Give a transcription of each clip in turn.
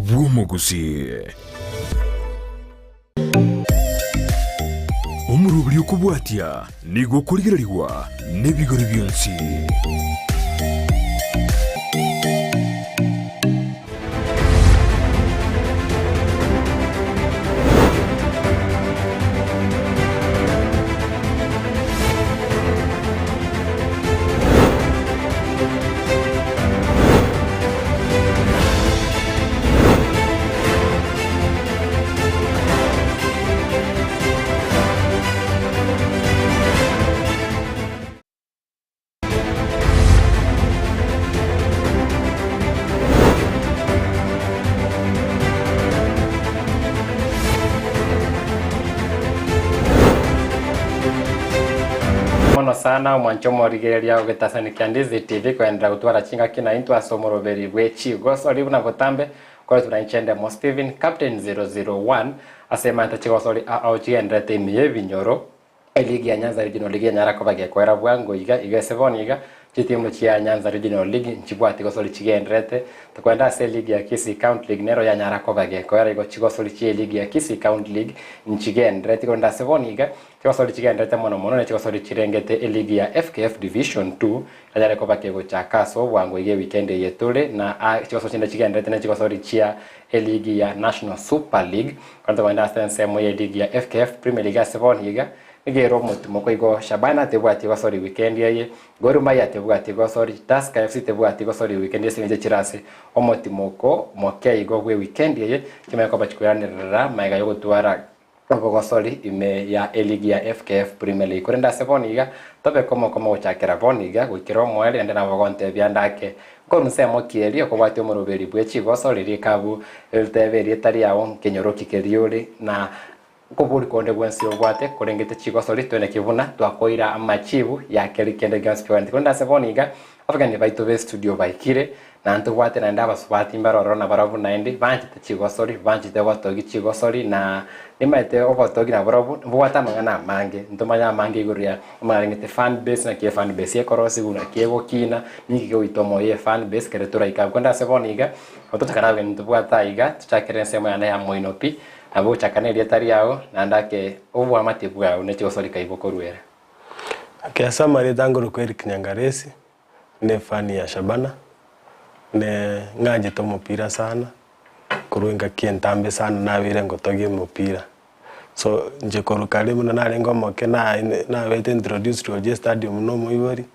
Gusii. Umurubiri ukubwatia nigo kurigirariwa n'ibigori byonsi. Sana mwanchomo rigeria ugetasani Ndizi TV kwenda gutwara chinga kina into asomoroberi we Chigosori Na Captain kwa tunaichende mo Steven Captain 001 asema ata Chigosori aochiendra timu yevinyoro ligi ya Nyanza Regional League Nyara Kobage kwera bwango iga sevoniga chitimu chia Nyanza Regional League nchibwati Chigosori chigendrete tukwenda se league ya Kisii County League nero ya Nyara Kobage kwera igo Chigosori chi league ya Kisii County League nchigendrete kwenda sevoniga Chigosori chigendrete mono na Chigosori chirengete league ya FKF Division 2 Nyara Kobage go chakaso bwango ige weekend yetule na Chigosori chigendrete na Chigosori chia league ya National Super League kwenda semo ya league ya FKF Premier League sevoniga Igero mutumo ko igo Shabana tebwati Chigosori weekend ye Gor Mahia tebwati Chigosori Tusker FC tebwati Chigosori weekend ye sinje chirase omutimo ko moke igo we weekend ye kimeko bachikuranira maiga yo gutwara Chigosori ime ya league ya FKF Premier League kurenda sevoniga tobe komo uchakira boniga gukiro mwele ende na bogonte byandake ko musemo kieri ko bwati omuruberi bwe Chigosori rikabu elteberi etari yawo kenyoroki keriori na Kuburi konde gwensi obwate kurengete Chigosori twene kibuna twakoira amachibu ya kelikende games point konda sevoniga afagani baito be studio baikire na ntubwate na ndaba subati mbaroro na barabu naende banchite Chigosori banchite watogi Chigosori na nimaite obotogi na barabu bwata mangana mange ntumanya mange guria marengete fan base na ke fan base ekorosi guna kiego kina niki go itomo ye fan base keretura ikakonda sevoniga ototakana ntubwata iga tuchakere sema ya moinopi abo chakaneria tari yao na ndake obwa matibu yao ne Chigosori kaiboko ruera akiasa mari dangoro kweri kinyangaresi ne fani ya Shabana ne ngaje to mupira sana kuruinga kientambe sana na wire ngotogie mupira so nje korukali muna na lengo moke na wete introduce to je stadium no muibori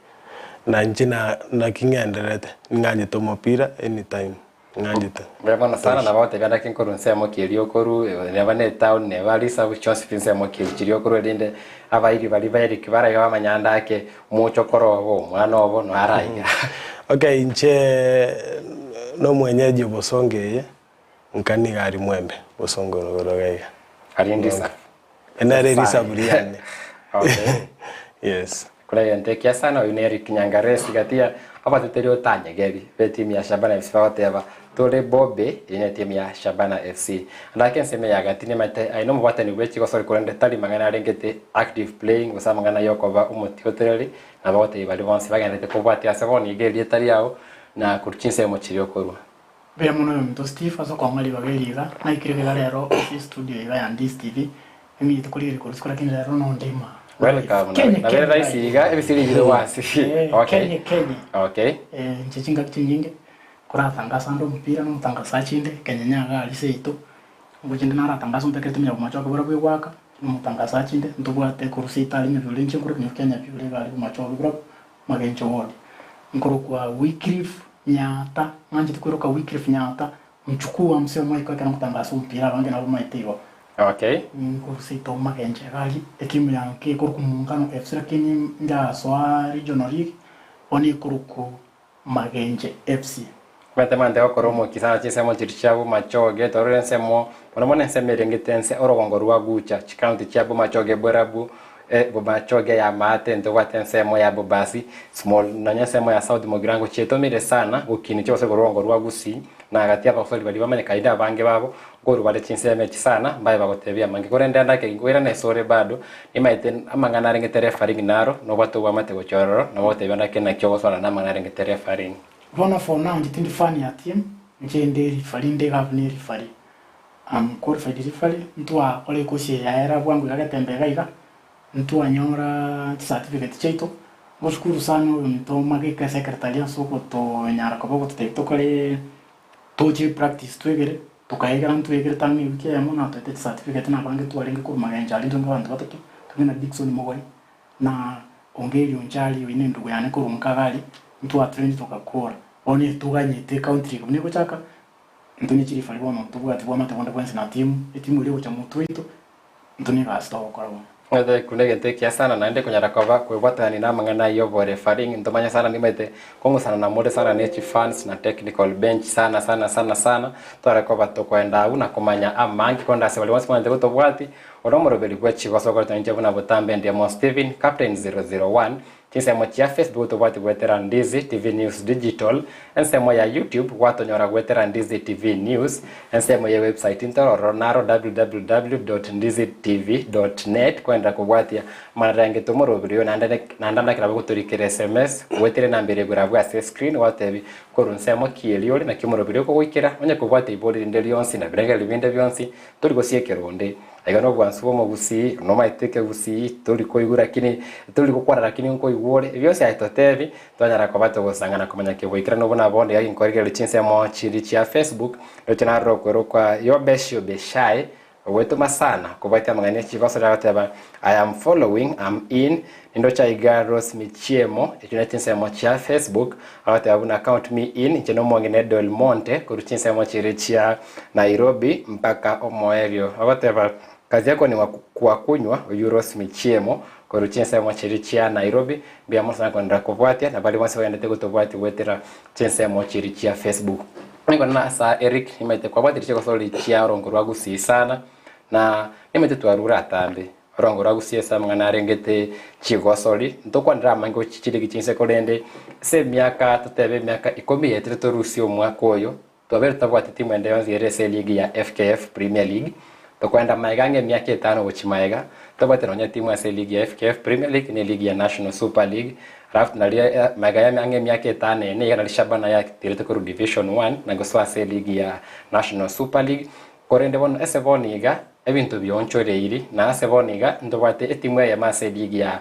na njina na kingenderete ngaje to mupira anytime ngajita bwana sana na bote banda kinkoro nsemo kirio koru ne bane town ne bali sabu chose nsemo kirio koru rinde abairi bali bayiri kibara yo manyanda ake mucho korobo mwana obo no araiga okay nche no mwenyeji bosongeye nkani gari mwembe bosongoro gorogaiga ari ndisa enare risa buriane okay yes kula yantekia sana uneri kinyangaresi gatia aba tuterio tanya geri timu ya Shabana FC wateva tole bobe ine timu ya Shabana FC ndake nseme ya gatine mate aino mubata ni wechi Chigosori kurende tali mangana rengete active playing usama ngana yokoba umuti hoteleli na bote bali bonse bagende ko bwati ya sevoni geri tali yao na kurchinse mo chirio korwa be muno mto Steve aso kwa ngali bageliga na ikirega lero studio ya Ndizi TV emi tukuliri kusikora kinja lero no ndima welcome na very nice iga ebisiri biro wasi okay Kenya okay nchinga kinyinge kuratangasa ndo mpira no mutangasa chinde Kenya nyaga aliseito ngojinde nara tangaso mpekete mya kumachoka bora bwaka mutangasa chinde ndubwate kurusita ali nyuvule nchinkuru ni Kenya bibule bali kumachoka bora magencho wodi nkuru kwa Wycliffe Nyata manje tukuruka Wycliffe Nyata mchukua msemo iko kana mutangasa mpira bange na bumaitiwa okay kurusita magencho gali ekimu yanke kuru kumungano FC lakini nda soa regional league oni kuruku magenje FC Matemande okoromo kisana chisemo chirichabu machoge torensemo monomone semerengetense orogongorwa gucha chikaunti chabu machoge borabu bomachoge ya mate ndowatensemo ya bobasi small nanyasemo ya South Mogrango chetomire sana ukini cyose gorongorwa Gusii na hagati y'abasore bari bamanye kaida bange babo goru bale chinseme chisana mbaye bagotebya mange gorenda ndake ngwira na sore bado imaite amangana rengetere faring naro no bato bamate gochororo no botebya ndake na Chigosori na amangana rengetere faring Bona for now nditindi fan ya team nchende referee gavana referee qualified referee mtu akole kusi yaera bwangu yagatembe gaiga mtu anyora certificate chaito mushukuru sana mtu magika secretary soko to nyara ko boko to kale toji practice twegere tukaiga mtu egere tangi wiki ya mona to certificate na bangi tu alenge ko maganja ali ndonga bantu batatu tumena Dickson Mogori na ongeri onjali wine ndugu yane ko runkagali mtu atrend tukakora oni tuganyite country kumne ko chaka ntoni chiri fali bono tubu ati boma tabonda kwensi na timu ile cha mutu itu ntoni ga sta okora bono ngade kunege tekia sana naende kunyara kova kwebata ni na mangana yo bore faring ntomanya sana nimete kongo sana na mode sana nechi fans na technical bench sana tore kova to kwenda una kumanya amangi konda se wali wansi mwande to bwati oromoro beli kwa Chigosori kwa tanje buna botambe ndiye mo Steven Captain 001 tinsemo ya Facebook to bwati gwetera Ndizi TV News Digital ensemo ya YouTube wato nyora gwetera Ndizi TV News ensemo ya website intoro naro www.ndizitv.net kwenda kubwatia marange tomoro video nandanda kira guturikira SMS gwetire nambere gurabwa screen watebi korunsemo kielioli na kimoro video ko gwikira onye kubwati ibodi ndelionsi na birenge libinde byonsi turi gosiekeronde agano bwansubo mu Gusii no maiteke Gusii turi koigura kini turi gukora lakini nko igore byose aitotevi twanyara ko bato gusangana kumenya kibwikira no bona bonde yagi nkorigere chinse mo chiri cha Facebook no chanaro kwero kwa yobesho beshai wetu sana kubaita mangane Chigosori ataba I am following I'm in ndo cha igaros michiemo chinse mo cha Facebook awate abuna account me in cheno mwangine Del Monte kuruchinse mo chiri cha Nairobi mpaka Omoerio awate kazi yako ni kuwakunywa euros michiemo kwa ruchensa mwa chirichia Nairobi bia mosana kwa ndakobwatia na bali wansi waendete kutobwati wetera chensa mwa chirichia Facebook niko na sa Eric nimete kwa bwati Chigosori chia rongo rwa Gusii sana na nimete twarura atambe rongo rwa Gusii sa mwana rengete Chigosori ndokwa ndrama ngo chichiri gichinse kolende se miaka tutebe miaka 10 yetre torusio mwaka oyo twabere tabwati timu ende yanzi RS League ya FKF Premier League tokwenda maigange miaka 5 uchimaega tobate nya timu ya League ya FKF Premier League ni League ya National Super League raft na magaya miange miaka 5 ne yana Shabana ya tirete ko Division 1 na goswa League ya National Super League korende bon eseboniga ebintu byonchore iri na eseboniga ndobate timu ya Mase League ya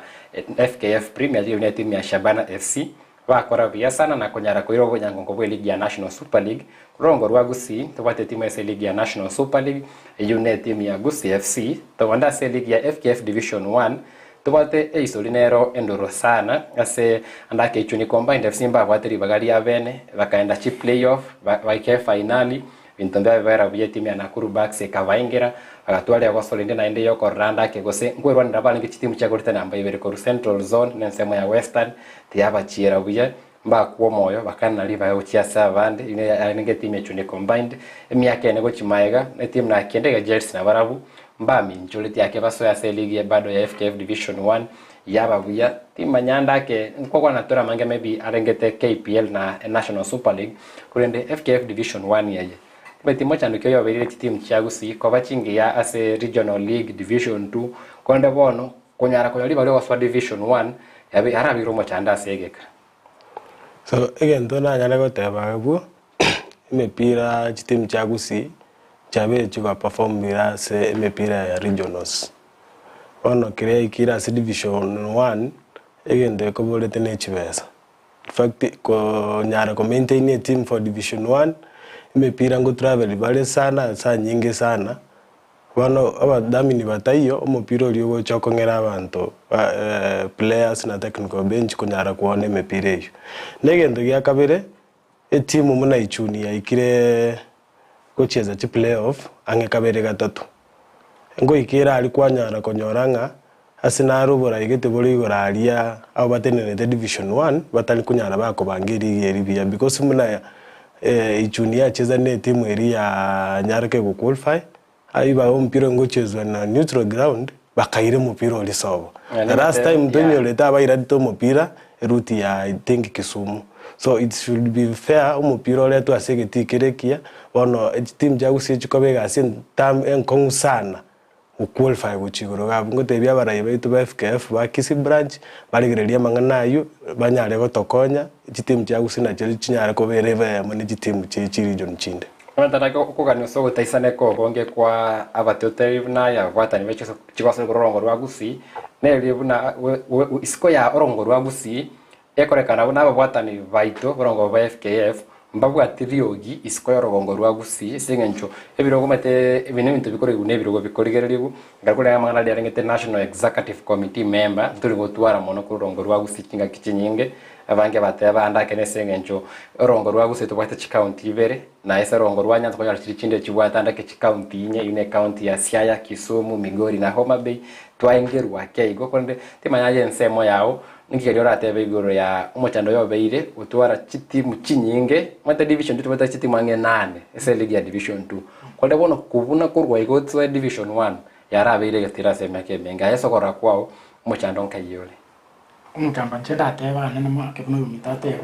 FKF Premier League ni timu ya Shabana FC bakora bia sana na konyara ko irobo nyango ngo League ya National Super League rongo rwa Gusii tobate timu ya League ya National Super League unit timu ya Gusii FC tobanda League ya FKF Division 1 tobate eisolinero endoro sana ase andake ichuni combined FC mba wateri bagali ya bene bakaenda chi playoff baike finali bintombe vera bia timu ya Nakuru Bucks kavaingira agatwali ya Gosolinde na ende yoko randa ke gose ngwerwa ndabali ngitimu cha golita namba ibere ko Central Zone nensemo ya Western tiaba chira bia mba kuo moyo bakana liva ya uchia savande ine anenge timu ya chuni combined miaka ene go chimaega na timu na kendega Jets na barabu mba minjoliti yake baso ya League ya bado ya FKF Division 1 yaba buya timu manyanda ke nkoko na tora mange maybe arengete KPL na National Super League kurende FKF Division 1 yaye beti mocha ndikyo yo berire timu cha Gusii kwa bachingi ya ase Regional League Division 2 konde bono konyara konyali bale waswa Division 1 yabe arabi romo chanda segeka so again tona nyala go teba bu imepira timu cha Gusii chabe chuka perform bila se imepira ya regionals ono kira se Division 1 again de ko bolete ne chibesa in fact ko nyara ko maintain a team for Division 1 imepira ngo travel bale sana saa nyingi sana wano abadamini batayo umupira uriwo chokongera abantu players na technical bench kunyara kuone imepira iyo negendo gya kabere etimu muna ichuni ya ikire kocheza chi playoff ange kabere gatatu ngo ikira ali kwanyara konyoranga asina rubora igete boli goralia abo batenene the Division 1 batali kunyara bako bangiri yeri bia because muna ichuni ya cheza ne timu eri ya nyarake ku qualify aiba umpira ngochezwa na neutral ground bakaire mupira oli sobo last time donyo leta baira dito mupira route ya I think Kisumu so it should be fair umupira ole tu asege tikerekia ono team ja Gusii chikobega sin tam enkong sana qualify guchigoro gabo ngotebia barayi baitu ba FKF ba Kisii branch barigereria mangana ayu banyare gotokonya gitimu cia Gusii na chiri chinyare ko bereve mo ni gitimu chi region chinde Nataka kugania so gutaisane ko bonge kwa abatoteri na ya watani becho Chigosori kurongo rwa Gusii ne libuna isiko ya orongo rwa Gusii ekorekana buna abatani baito orongo ba FKF mbabu atiriogi isiko ya orongo rwa Gusii singencho ebirogo mate ibintu bikore gune ebirogo bikorigererigu ngakore amangana ya National Executive Committee member turi gotwara mono kurongo rwa Gusii kinga kichinyinge abange bateba andake nesengencho orongo rwa Gusii tubate county ibere na ese orongo rwa Nyanza kwa chinde chibwata andake county inye ine county ya Siaya, Kisumu, Migori na Homa Bay twaengerwa keigo konde timanyaje nsemo yao nikiri oratebe igoro ya umuchando yobeire utwara chitimu chinyinge mata division 2 tubata chitimu ange 8 ese league ya division 2 konde bono kubuna kurwa igotwa division 1 yarabeire gatira sema kebenga yeso kora kwao umuchando nkayole umutamba nchenda teba nene mwake buno yumitate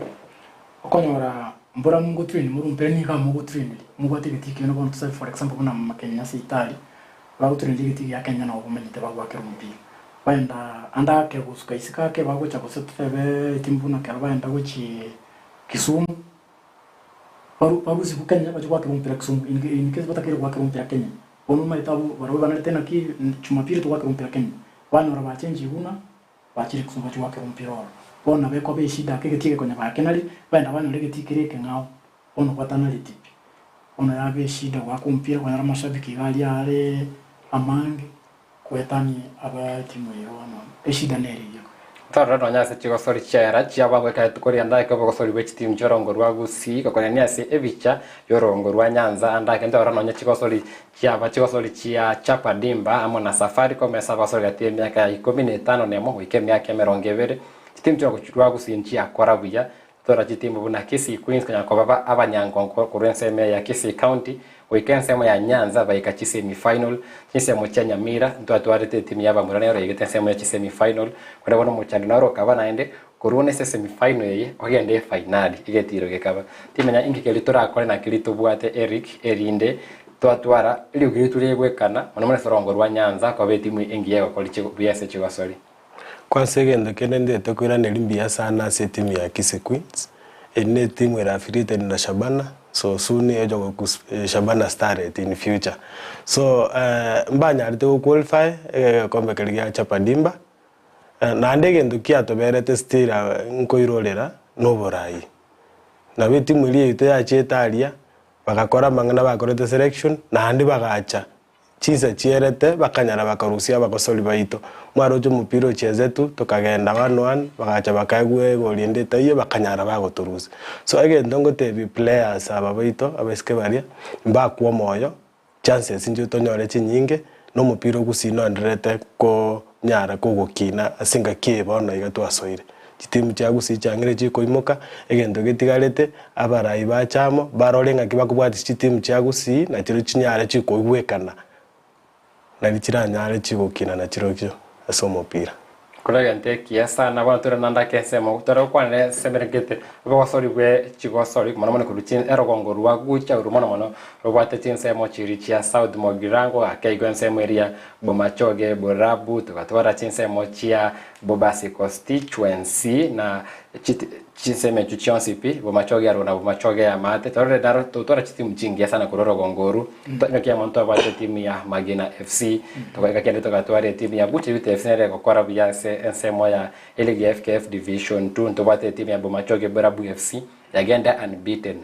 okonyora mbura mungu twini murumpeni ka mungu twini mungu atigitiki no bonto say for example kuna makenya sitali bago twini digitiki ya Kenya na obumenite bagwake rumbi baenda anda ke gusuka isika ke bago cha kusetebe timbuna ke baenda guchi Kisumu bago siku Kenya bago kwake rumbi Kisumu in case batakire kwake rumbi Kenya bono maitabu baro bana tena ki Jumapili tu kwake rumbi Kenya bana raba change una bachiri kusumba chwake rumpiro bona beko be shida keke kwenye bakenali baenda bana legetikireke ngao ono kwatana litipi ono yabe shida wakumpira kwa mashabiki gali ale amange kwetani aba timu yono eshida neri yako tara no nyase Chigosori chera chiaba bweka tukori andake Chigosori wechi timu chorongo rwa Gusii kokone nyase ebicha yorongo rwa Nyanza andake ndora no Chigosori chiaba Chigosori chia chapa dimba amo na safari komesa basori atie miaka ya 15 nemo wike miaka 20 timu chorongo rwa Gusii chia korabuya tora chitimu buna Kisii Queens kanya ko baba abanyango kurense me ya Kisii County weekend sema ya Nyanza baika semi final chisemo cha Nyamira ndo atwarete timu yaba muranero yigete sema ya semi final kwa bono muchando naro kaba naende kurune semi final ye ogende finali igetiro gekaba timenya ingikeli tora kole na kilito bwate Eric Erinde twatwara ili ugituri gwekana mono mone sorongo rwa Nyanza kwa betimu engiye kwa lichigo buyase Chigosori kwa segendo kenende tokwira nelimbia sana se timu ya Kisii Queens ene timu era affiliated na Shabana so soon ejo Shabana started in future so mbanya arite ku qualify kombe kaliya chapadimba na ndege ndukia toberete stira nkoirorera no borai na beti muri ite ya chetalia bakakora mangana bakorete selection na andi bagacha chinsa chierete bakanyara bakarusia bakosoli baito mwaro cyo mupiro chezetu tukagenda 1-1 bagacha bakagwe goliende taye bakanyara bagoturuza so agenda ngote bi players aba baito abeske baria mbakwa moyo chances nje tonyore chinyinge no mupiro gusino ndrete ko nyara ko gukina asinga kibono igatwasoire chitimu cha Gusii changire chiko imoka egendo getigarete abarayi bachamo barorenga kibakubwati chitimu cha Gusii na chiro chinyare chiko igwekana na lichiranyare chiko kina na chiro kyo asomopira kolega ntekia sana bwana tura nanda kesema tura kwane semerengete Chigosori bwe Chigosori mono mono kuruchin erogongo rwa gucha urumono mono robate tinsemo chirichia South Mogirango akaigo nsemo area Bomachoge Borabu tukatwara tinsemo chia Bobasi constituency na chinseme chuchionsipi Bomachoge arona Bomachoge ya mate tore daro tora chitimu chingia sana kuroro gongoru tokia monto abate timu ya Magina FC toka kende tukatwara timu ya Guchi FC nere kokora biyase nsemo ya Eligi FKF Division 2 ntobate timu ya Bomachoge Borabu FC yagenda unbeaten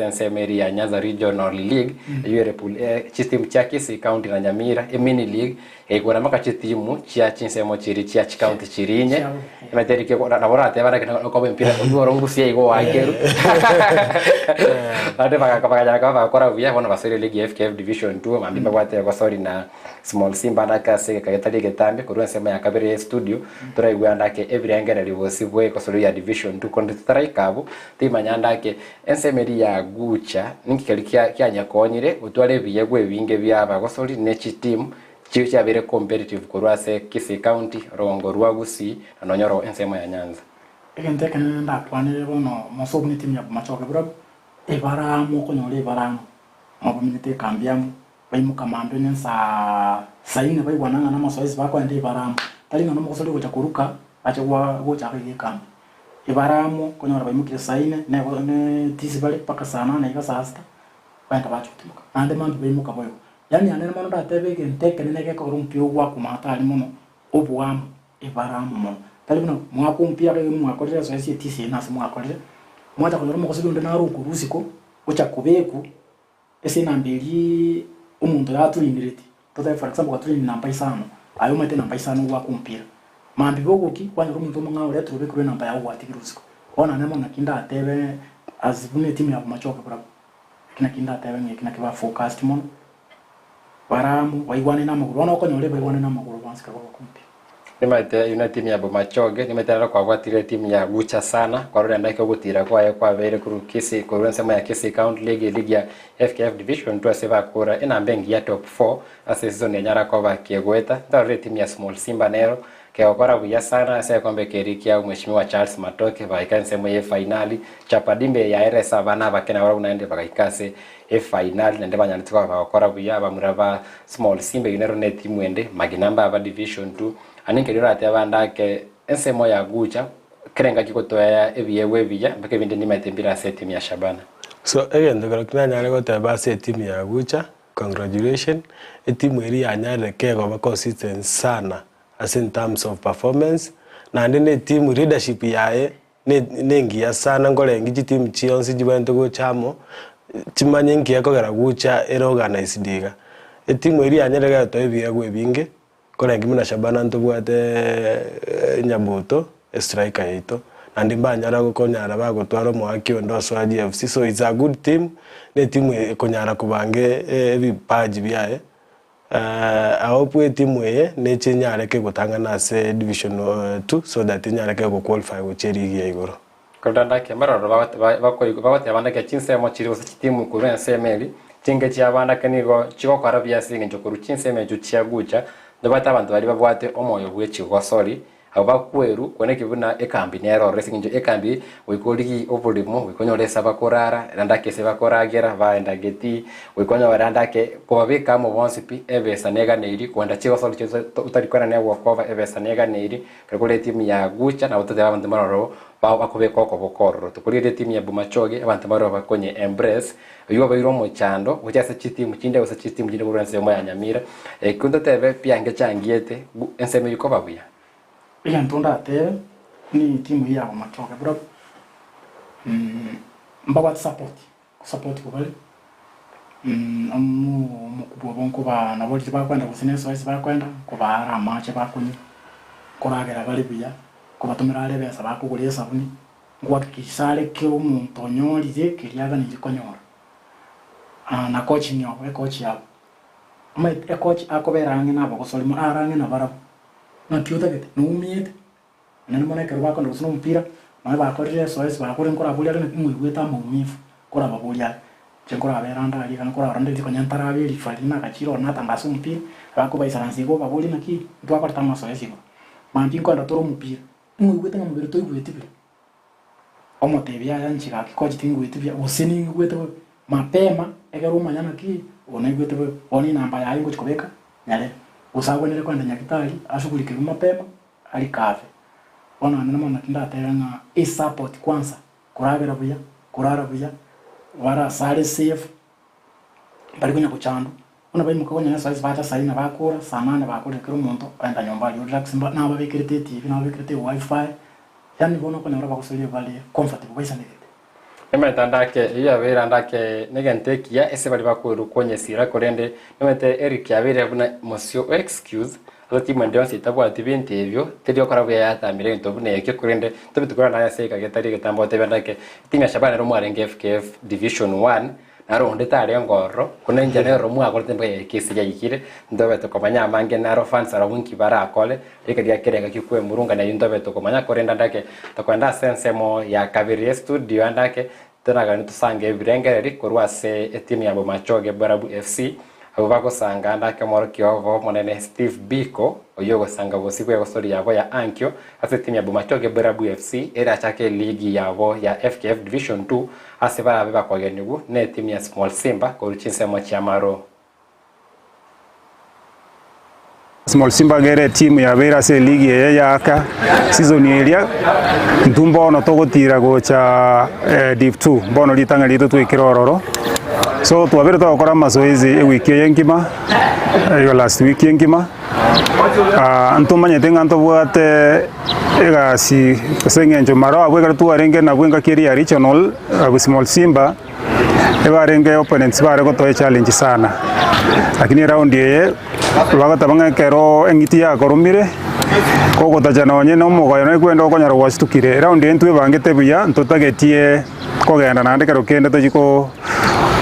nsemo ya Nyanza Regional League Europol chitimu cha Kisii County na Nyamira mini league egora maka chitimu chia chinsemo chiri chia county chirinye imeterike na borate barake ko mpira ndoro Gusii igo wageru ade baka bakora buya bona basore league FKF Division 2 mambimba kwate Chigosori na small Simba ndakase kagetali getambe kurwensema ya kabere studio turaigwa ndake evirengere libosibwe Chigosori ya Division 2 kondi taraikabu timanya ndake ensemeri ya gucha nikikalikia kyanyakonyire utwale biyegwe binge byaba Chigosori ne chitimu chicha bere competitive kurwase Kisii County rongo rwa Gusii anonyoro ensemo ya Nyanza egente kana ndakwane bono mosobuni timu ya Bomachoge bro ebara mo konyole barano abo minite kambiamu baimuka mambe ne saa ine baibwananga na masoezi bakwenda ibaramu tali ngano mukosoli gocha kuruka acha gocha kigikama ibaramu konyora baimukire saa ine ne tisi bale paka saa 8 iga saa 6 baenda bachutimuka ande mambe baimuka boyo yani anene mano datebe genteke nege ko rumpio gwa kumata ali muno obwamu ibaramu mo tali bino mwakumpia ke mwakorera so esi tisi na simu akorera mwacha konyora mukosoli ndo na ruku rusiko gocha kubeku ese nambeli umuntu yatulindirete tota for example katuli namba isano ayo mate namba isano gwa kumpira mambi bogoki kwanya umuntu umwe ure turube kuri namba yawo atigirusiko ona nemo nakinda atebe azibune timu ya machoka bra kina kinda atebe ngekina kiba focused mon baramu waigwane na maguru ona konyo lebe waigwane na maguru bansika kwa kumpira nimate una timu ya Bomachoge nimetera kwa gwatire timu ya Gucha sana kwa rura ndake gutira kwa vere kuru Kisii kuru nsema ya Kisii County League ya FKF Division 2 seva kura ina bengi ya top 4 asa season ya Nyara kwa kiegweta ndore timu ya Small Simba Nero ke okora buya sana asa kombe kerikia mheshimiwa Charles Matoke vaikanse mwe finali chapadimbe ya RS Savana bakena wara unaende bakaikase finali nende banyanitwa bakora buya bamuraba Small Simba Unero ne timu ende maginamba aba Division 2 aninke rero atebanda ke ensemo ya Gucha kerenga kikotoya ebiyewe biya mbeke bindi ni matembira set team ya Shabana so again the grokna nyare goteba set team ya Gucha congratulations team eri anyare ke go consistent sana as in terms of performance na ndine team leadership yae nengi sana ngolengi team chionsi jibento go chamo chimanye ngi yakogera Gucha ero organize diga team eri anyare ga to ebiyewe binge kona ngimuna Shabana ntubwate Nyabuto striker yito andi mbanyara gukonyara bagutwara mwakio ndoso ya GFC so it's a good team ne team konyara kubange ebipaji byae ahopwe team ye ne chenyare ke gutanga na se division 2 so that nyare ke go qualify go cheri ya igoro kodanda ke mararo bakote abanda ke chinse mo chiri usa timu ku rensemeli tinge chi abanda ke nigo chiko kwarabya singe njokuru chinse meju chia Gucha ndabata abantu bari babwate omoyo bwe Chigosori abakweru kone kibuna ekambi nero racing njo ekambi wikoliki obulimo wikonyolesa bakorara randake se bakoragera baenda geti wikonya warandake kobabika mo bonsipi ebesa nega neiri kwenda Chigosori cyo utarikwana ne wakova ebesa nega neiri kagole timu ya Gucha na utade abantu maroro bakobeka okobokoro tukulire timu ya Bomachoge abantu maroro bakonye embrace yo bayiro mo chando ucyase chitimu chinde usa chitimu chinde kuranse mo ya Nyamira kundo tebe piange changiete enseme yuko babuya ile ntonda atebe ni timu ya Bomachoge bro mbawa support kubale mukubwa bonko ba na boli bakwenda kusineso isi bakwenda kubara amache bakunyi kuragera bali biya kubatumira alebe sabakuguriye sabuni ngwakisale ke umuntu onyorize kiriaga nijikonyora na coach ni owe coach yabo mai coach akoberange nabo gosolimo arange na barabo na kiuta gete no umiete nene mona ke rwako ndo mpira mai bakorire soes bakore nkora bulya ne mwigweta mu mifu kora babulya chenkora beranda ali kan kora rande diko nyantara abeli falina kachiro na tangaso mpira bako baisaransigo babuli na ki twakora tamaso yesigo mampi nkonda toro mpira mwigweta na mbere toigwete bi omotebya yanchika kikochi tingwete bya usini ngwete mapema egero manyana ki onaigwete oni namba yayo ngochikobeka nyale usagwenere kwenda nyakitali ashughulikira mapema ali kave ona nana mwana kinda tayana support kwanza kurabira buya kurara buya wara sare safe bali kunya kuchando ona bayi mukonya size bata sai na bakora samana bakora kiro muntu enda nyomba yo relax mba na babekere TV na babekere wifi yani bono kona ora bakusolia bali comfortable baisa ne emetandake iya vera ndake negentekia ese bali bakuru konye sira korende nemete Eric yabere buna mosio excuse ati mwende sitabwa tibinte evyo tedio karabuya yatamire into bune yake korende tobitukora na yaseka getari getambo tebendake timu Shabana ro mwarenge FKF Division 1 naro ndetare ngoro kunenja nero mwakorete mbe kesi yikire ndobe tokomanya mange naro fans arabunki bara akole ikadia kerega kikwe murunga na ndobe tokomanya korenda ndake tokwenda sensemo ya Kabirie studio ndake tenaga nitusange birengeri korwase timu ya Bomachoge Barabu FC abo bagosanga ndake moro kyovo monene Steve Biko oyogo sanga bosikwe gosori yabo ya Ankyo ase timu ya Bomachoge Barabu FC era chake ligi yabo ya FKF Division 2 ase bara beba kwa genugu ne timu ya Small Simba ko ruchinsemo cha Maro Small Simba gere team ya Vera se ligi ya aka season area ntumbo no togotira gocha Div 2 bono litanga lito twikirororo so twabere twakora mazoezi wiki yenkima yo last week yenkima ntumanye tenga ntobwate egasi sengenjo maro abwega tuarenge na bwenga kiri ya regional Small Simba ebarenge opponents bare gotoye challenge sana lakini round ye bagatabanga kero engiti ya korumire koko tajana onye no mugoyo no kwenda okonyara wastukire round ye ntwe bangete buya ntotagetie kogenda nande kero kende tojiko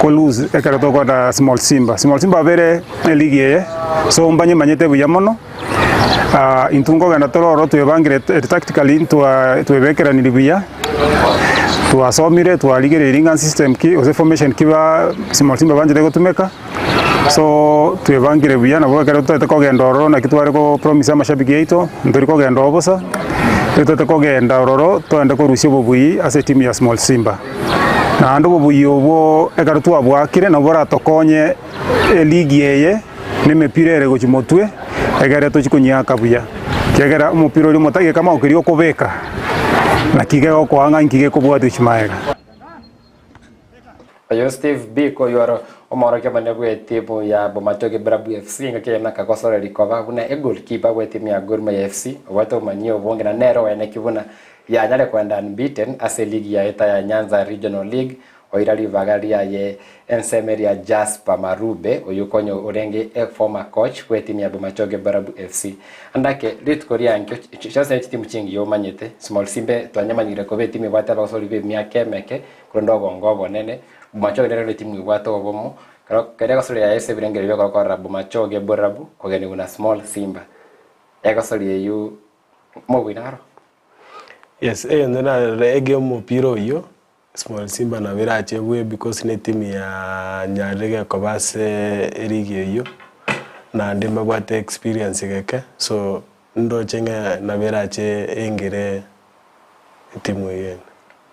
ko lose ekero tokoda Small Simba bere league ye so mbanye manyete buya mono intungo ganda tororo twebangire tactically twebekera ni buya tuasomire twaligere ringa system ki ose formation kiba Small Simba banje gotumeka so twebangire buya nabo kero twekogenda ororo na kitware ko promise amashabiki yeito ndori kogenda obosa twekogenda ororo twende ko rusio bobuyi ase team ya Small Simba na ndo bobuyi obo ekero twabwakire nabo ratokonye league yeye nimepirere gochimotwe egere tochikunyaka buya kegera umupira uri motage kama ukirio kubeka na kigego kwanga nkige kubwatu chimaega Ayo Steve Biko yoro omoro ke bane gwe timu ya Bomatoge Brabu FC ngake na kakosore recover buna e goalkeeper gwe timu ya Gor Mahia FC wato manyo bonge na nero ene kibuna ya nyale kwenda unbeaten ase ligi ya eta ya Nyanza Regional League oirali vagaria ye Ensemeria Jasper Marube oyukonyo urenge former coach gwe timu ya Bomatoge Brabu FC andake lit koria nkyo chose timu chingi yo manyete Small Simba twanyamanyire ko be timu bata bakosori be miake meke kurondogo ngobo nene Bomatoge rero timu ibwato obomo kare kasori ya ese birengere byo kwa Bomatoge Borabu kogene una Small Simba yakasori yu mo winaro yes ndena rege mupiro yo Small Simba na virache we because ne team ya nyarege ko base erige yo na ndemba bwate experience geke so ndo chenga na virache engere timu yene.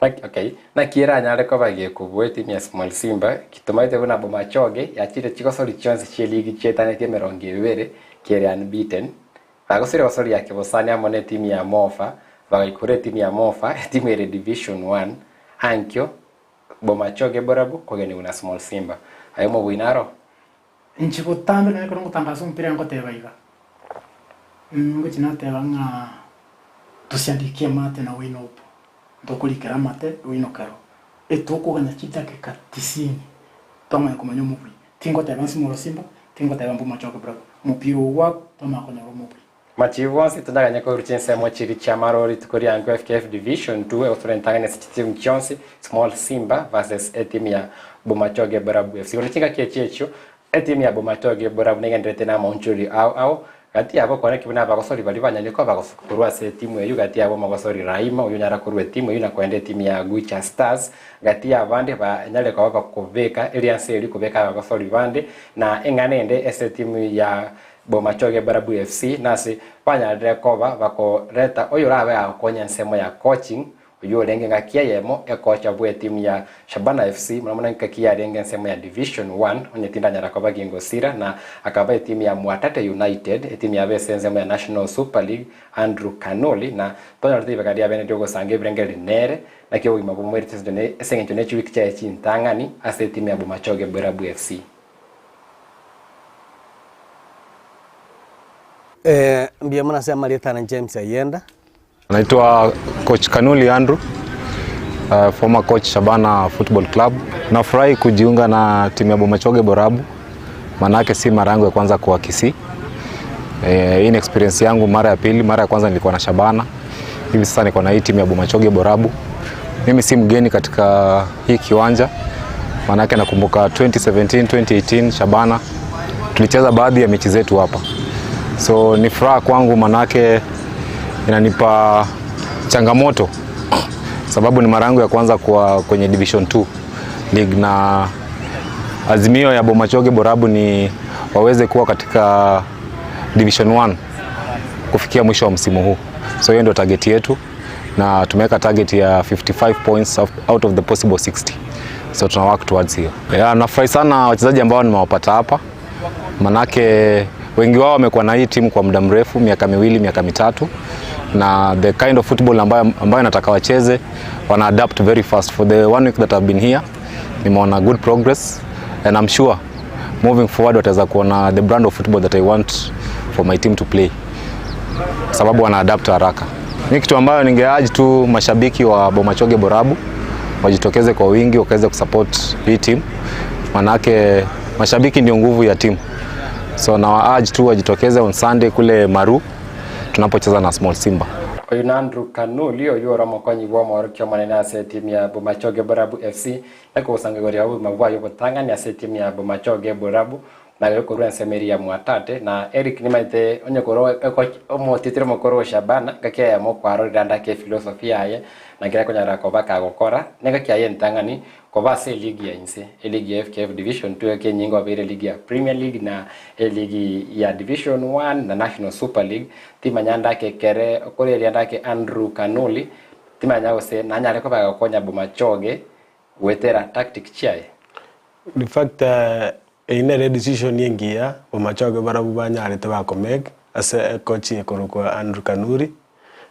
Okay, na kira nyare ko bagie kubwe timu ya Small Simba kitumaite buna Bomatoge yachire Chigosori chance che ligi chetane tie merongi bere kere unbeaten bagosire basori yake bosani amone timu ya Mofa bagikure timu ya Mofa timu ya Division 1 ankyo Bomatoge Borabu kogene una Small Simba ayo mo winaro nchiko tambe na ko ngutangaza umpira ngo tebaiga ngukina tebanga tusiandikie mate na wino upo ndokulikira mate wino karo etoko ganya kitake ka Kisii toma kumanya mubwi tingo teba Small Simba tingo teba Bomatoge Borabu mupiro wa toma konya mubwi Machivonsi tundaganya ko ruchense mo chiri chamarori tukori ango FKF Division 2 oturentangane team chonsi Small Simba versus team ya Bomatoge Borabu FC unatinga kiechecho team ya Bomatoge Borabu ngendete na monchuri au gati yabo kone kibuna bagosori bali banyanyiko bagosokurwa se timu ya gati yabo magosori Raima unyara kurwe timu yuna kwende timu ya Gucha Stars gati ya bande ba nyale kwa bakuveka elianse eri kubeka bagosori bande na enganende ese timu ya Bomatoge Borabu FC nasi panya recover bako reta oyurabe akonya nsemo ya coaching uyo lenge ngakia yemo e coach abwe timu ya Shabana FC mnamona ngakia lenge nsemo ya Division 1 onye tinda nyara kwa bagingo sira na akaba timu ya Mwatate United timu ya bese nsemo ya National Super League Andrew Kanoli na tonya rutiba kadia bene dogo sange brengeli nere na kiyo imabumweri tsdone esenge nechi wiki cha chintangani ase timu ya Bomatoge Borabu FC. Ndiye mwana sema Marieta na James Ayenda. Naitwa coach Kanuli Andrew, former coach Shabana Football Club. Nafurahi kujiunga na timu ya Bomatoge Borabu. Manake si mara yangu ya kwanza kwa Kisii. Hii ni experience yangu mara ya pili. Mara ya kwanza nilikuwa na Shabana. Hivi sasa niko na hii timu ya Bomatoge Borabu. Mimi si mgeni katika hii kiwanja. Manake nakumbuka 2017, 2018 Shabana tulicheza baadhi ya mechi zetu hapa. So ni furaha kwangu manake inanipa changamoto sababu ni mara yangu ya kwanza kwa kwenye Division 2 League na azimio ya Bomatoge Borabu ni waweze kuwa katika Division 1 kufikia mwisho wa msimu huu. So hiyo ndio target yetu na tumeweka target ya 55 points out of the possible 60. So tuna work towards hiyo. Nafurahi sana wachezaji ambao nimewapata hapa. Manake wengi wao wamekuwa na hii timu kwa muda mrefu, miaka 2, miaka 3, na the kind of football ambayo nataka wacheze wana adapt very fast. For the 1 week that I've been here, nimeona good progress, and I'm sure moving forward wataweza kuona the brand of football that I want for my team to play, sababu wana adapt haraka. Ni kitu ambayo ningeaji tu mashabiki wa Bomachoge Borabu wajitokeze kwa wingi wakaweze kusupport hii team, manake mashabiki ndio nguvu ya timu. So na waaji tu wajitokeze on Sunday kule Maru tunapocheza na Small Simba. Oyunandru Kanuli oyora mokonyi wa morokyo manena ase timu ya Bomachoge Borabu FC nako usangagoria ubu mabwayo botangani ase timu ya Bomachoge Borabu na yoko ruanse meri ya Mwatate na Eric nimaite onyekoro omotitire mokoro Shabana gake ya mokwaro randa ke filosofia ye na kira konyara ko baka gukora nega kya yentangani ko base league ya inse league ya FKF Division 2 ke nyingo bere league ya Premier League na league ya Division 1 na National Super League timanyanda ke kere okore rianda ke Andrew Kanuli timanya se nanyale ko baka konya Bomachoge wetera tactic chiaye. In fact ine decision yengia Bomachoge Borabu banyarete bakomeg as a coach ekoroko Andrew Kanuri,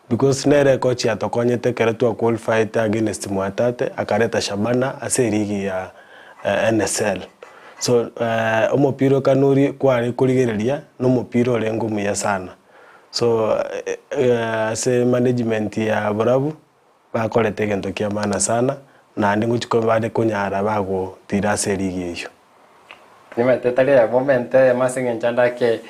because nere coach atokonyete kere tu qualified against Mwatate akareta Shabana ase ligi ya NSL. So omopiro Kanuri kwari kurigereria no mopiro lengumu ya sana. So ase management ya Borabu bakorete gento kia maana sana na ndinguchiko bade kunyara bago tirase ligi hiyo. Nimetetalia ya momente masinge njanda ke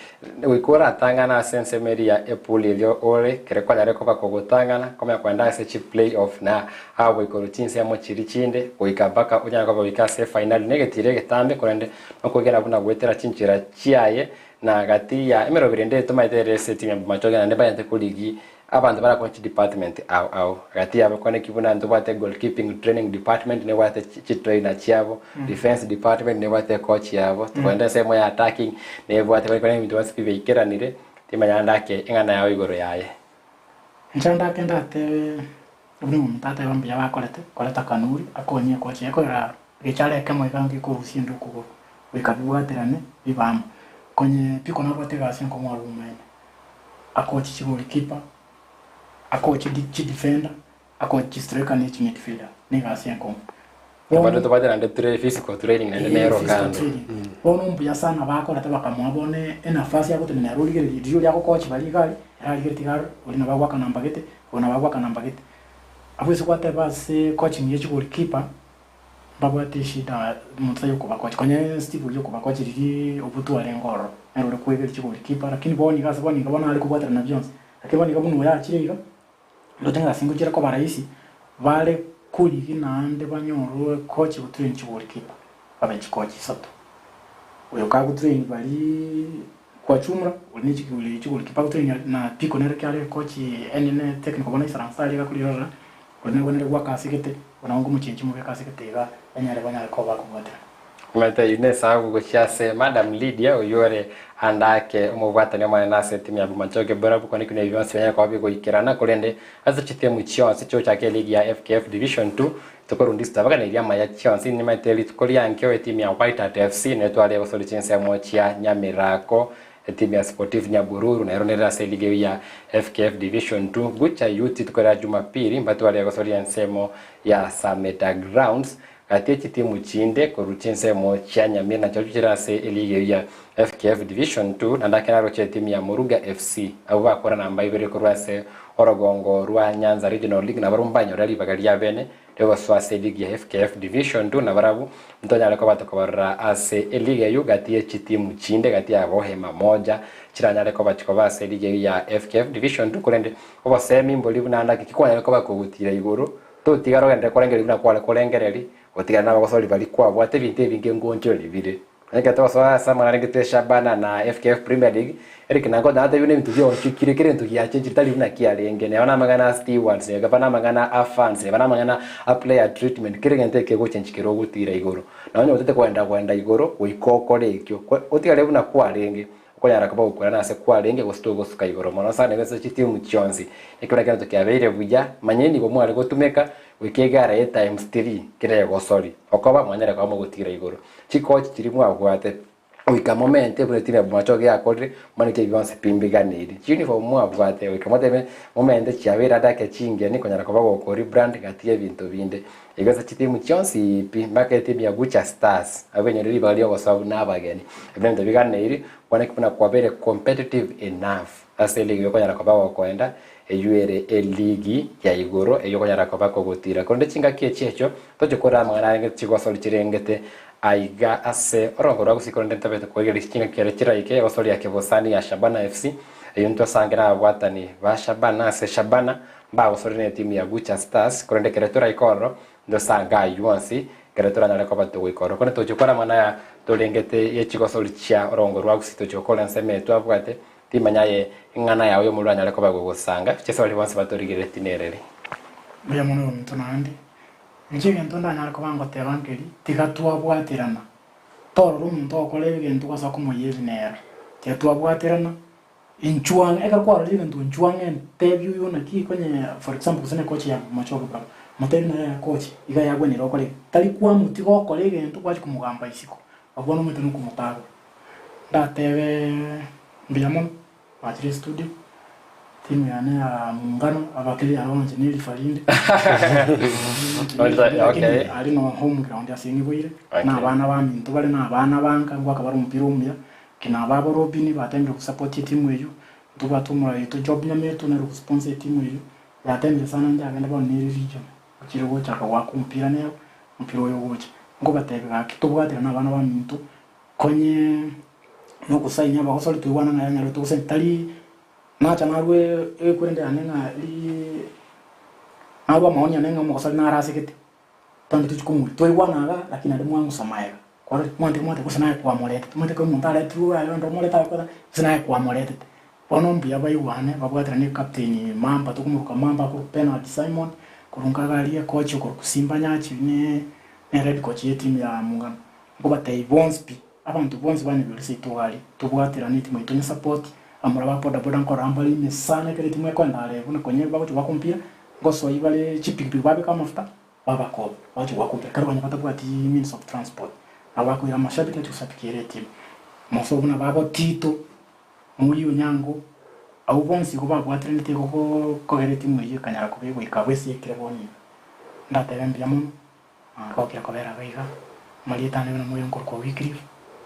wikura tangana sense meria epulilio ore kere kwa nyare kopa kogotangana kama kwenda se chi playoff na hawo ikorotinse amo chirichinde kuikabaka unyana kwa wikase final negative getambe korende nokogera buna gwetera chinchira chiaye na gati ya emero birende tumaite se timu ya Bomachoge na ndeba yante kuligi abantu bara kwa department au gati ya kone kibuna ndo bate goalkeeping training department ne wate chi trainer chiavo defense department ne wate coach yavo twende semo ya attacking ne wate kone mtu wasipi veikera nire timanyanda ke ingana yawe igoro yaye njanda kenda te ubuni mutata yombi ya koleta Kanuri akonye coach yako ra gechale kama ikangi kurusi nduko wikabwaterane bibam konye piko na bote gasi nko mwalu mene akochi chigolikipa akochi defender akochi striker ni midfielder ni gasi nko bado to bade ande physical training na nero kando ono mbuya sana bako lata bakamwabone enafasi yako tena roligere dio yako coach bali gali ali tigar ulina bagwa kanamba gete ona bagwa kanamba gete abwese kwate base coaching yechi golikipa babu ati shida mutsayo kuba coach kwenye Steve yo kuba coach riri obutu arengoro ero rekwege chigolikipa lakini boni gasa boni ngabona ali kubwatira na Jones lakini boni ngabunu ya chirira lotenga singo chira ko baraisi vale kuligi nande banyorwe coach butrain chigolikipa abenchi coach sato uyo ka butrain bali kwa chumra ulini chigolikipa butrain na piko nere kale coach enene technical bona isaransa liga kulira Kone wakasikete wanangu muchinchi mu bekasiketega anyare banyare ko bakubata kumata ine sagu gochase Madam Lydia oyore andake umubwata ne mwana nase timu ya Bomachoge Borabu kone kuna hivyo yanya kwa bigo ikirana kulende aza chitemu chionse cyo chake ligi ya FKF Division 2 tokorundi stabaka ne ya maya chionse ni mateli tukoli yankyo timu ya White Hat FC ne twale basoli chinse ya mochia Nyamirako timu ya Sportive Nyabururu na ironera se ligi ya FKF Division 2 gucha youth tukora Jumapili mbatu wale basoli nsemo ya Sameta Grounds ati timu chinde koruchense mo cha Nyamira na chochira se ligi ya FKF Division 2 na ndakena roche timu ya Muruga FC abo bakora namba ibere korwase Orogongo rwa Nyanza Regional League na barumbanyo rali bagalia bene dewa swase ligi ya FKF Division 2 na barabu mtonya aleko batokora ase ligi ya gati timu chinde gati ya bohema moja chiranya aleko batikoba se ligi ya FKF Division 2 kurende obo semi mbolibu na ndaki kikonya aleko bakugutira iguru to tigaro gende korengeri na kwale korengereri otigana bagosoli bali kwa bwate binte binge ngonjo libire nake to so sama ngete Shabana na FKF Premier League Eric nango na ate bine mtujio chikire kire ntugia chenji tali na kialenge ne wana magana stewards ne gabana magana afans ne wana magana a player treatment kire ngente ke go chenji kiro gutira igoro na onyo utete kwenda igoro uikokore ikyo otigale buna kwalenge ukonyara kaba ukora na se kwalenge gostogo suka igoro mono sana ngese chitimu chionzi ikora kana tukiabeire buja manyeni bo mwale gotumeka wikegara ye times 3 kire go sorry okoba mwanyara kwa mugutira igoro chikochi chirimu agwate wika momente bune timu ya Bomachoge ya kodri manike bionse pimbiganiri uniform mu abwate wika momente momente chiawera dake chinge ni konyara kobago ko rebrand gatie bintu binde igaza timu chonsi pi market timu ya Gucha Stars abenye riba lyo gosabu nabageni ebintu biganiri wane kuna kwa very competitive enough ase ligi yo konyara kobago koenda eyuere eligi ya igoro eyo konyara kobago gotira konde chinga kiechecho tochokora mangana nge Chigosori chirengete aiga ase orongora gusikonde tabete kwegera chinga kere chiraike osori yake bosani ya Shabana FC eyunto sangira abwatani ba Shabana ase Shabana ba osori ne timu ya Gucha Stars konde kere tura ikoro ndo sanga yuansi kere tura nale kobato ikoro konde tochokora mana ya tolengete ye Chigosori chia orongora gusitochokora nseme tu abwate timanyaye ingana yawe yo mulwanya le kobago gusanga chesoli wansi batorigere tinerere bya muno muntu nandi njye ntonda nyara kobango tebangeri tigatwa bwatirana toro rumuntu okole bintu kwasa kumuyevi nera tetwa bwatirana inchuang eka kwa rali bintu inchuang interview yona ki kwenye for example kusene coach ya Machogo bra muteri na ya coach iga yagwe ni rokole tali kwa muti go kole bintu kwa kumugamba isiko abona mutu nukumutago ndatewe mbiamon Matri studio timu yana ya muungano abakili alonje nili falinde okay ali no home ground ya Singibwire na abana ba mintu bali na abana banka ngwa kabara umupira umya kina babo Robin batembe ku support timu eyo tuba tumura ito job nyameto na ku sponsor timu eyo yatembe sana nje agenda ba nili region kiri wocha ka wa kumpira nayo mpira yo wocha ngo batebe ka kitubwatira na abana ba mintu konye no kusainya ba osoli tuwana na yanya to sentali na chanarwe ekwende anenga li aba maoni anenga mo osoli na rasikete tanto tuchikumu toiwana ga lakini ade mwangu samaega kwa mwante kusana kwa molete mwante ko montale tu ayo ndo moleta ko kusana kwa molete ono mbia bai wane babwatra ni captain mamba tukumuruka mamba ku penalty Simon kurunga galia coach ko kusimba nyachi ne red coach yetim ya mungano ngo batay bonspi abantu bonzi bane bilisi tugali tubwatira niti mu itunya support amura bapoda boda nkora ambali mesana kale timwe kwa ndale bune konye bako tubakumpira ngoso ibale chipipi babe kama mafuta baba ko watu wakumpira karo banyapata bwati means of transport abako ya mashabiki tusapikire timu moso buna babo tito muyo nyango au bonzi ko babwatira niti ko gere timu yiyo kanyara ko bigo ikabwesi ekire boni ndaterembya mu ko kira ko vera baiga malietane na moyo nkor ko wikri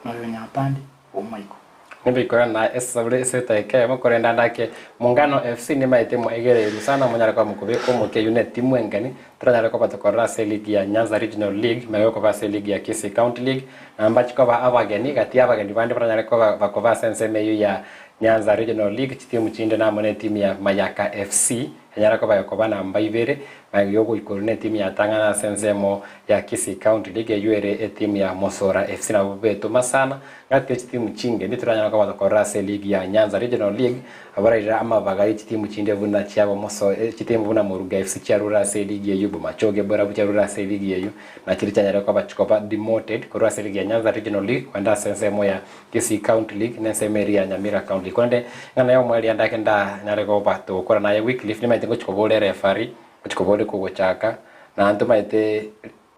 nayo nyapandi omaiko nibikora na esabule setake mukorenda ndake Muungano FC ni maite mu egereru sana munyara kwa mukubiko mu ke unit timu engani turanyara kwa patakora ligi ya Nyanza Regional League mayo kwa ligi ya Kisii County League na ambacho kwa abageni gati abageni bandi baranyara kwa bakova sense meyu ya Nyanza Regional League timu chinde na mone timu ya Mayaka FC nyara kwa yakoba na mbaibere mayogo ikorune timu ya Tangana sensemo ya Kisii County League yuere timu ya Mosora FC na bubeto masana ngati timu chinge ndituranyara kwa patakora ligi ya Nyanza Regional League abarira ama bagari timu chinde vuna cyabo moso timu vuna muruga FC cyarura ligi ya yubo Machoge bora bucyarura ligi ya yu na kiri cyanyara kwa bachikopa demoted kurura ligi ya Nyanza Regional League kwenda sensemo ya Kisii County League na semeri ya Nyamira County konde ngana yo mwali andake nda nyare ko bato kora naye weekly ni maite chikobole referee chikobole ko gochaka na antu maite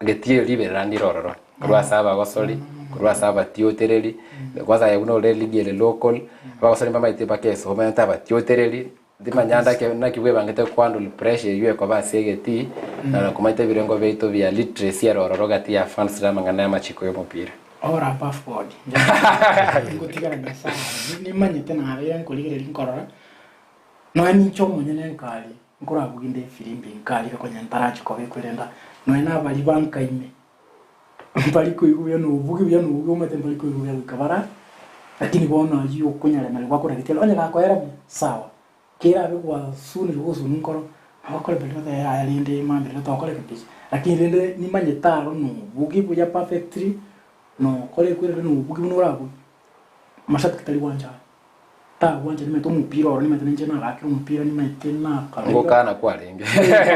getie liberandi rororo kurwa saba gosoli kurwa saba tiotereri kwanza ya uno ligi ile local bagosoli mama ite bakeso homa ntaba tiotereri dimanyanda ke na kiwe bangete kwando pressure yue kwa basegeti na kumaite birengo beito via literacy rororo gati ya fans rama ngana ya machiko yo mupira ora password ngotigara ngasa ni manyete na abe nkoligere linkorora no ani chomo nyene nkali nkora buginde filimbi nkali ko nyantarachi ko bekwirenda no ena bali banka ime bali ko yuya no bugi ya no umete bali ko yuya kabara lakini bona yiyo kunyala mali kwa kora kitelo anya ko era sawa kera be kwa sunu ruhusu nkoro akole belo ya alinde mambe lo to kole kipisi lakini rende ni manyetaro no bugi buya perfectly no kole kwere no bugi bunurabu mashaka kitali wanja ta wanja nimeto mpira oro nimeto nje na akira mpira nimeto na ngokana kwa lenge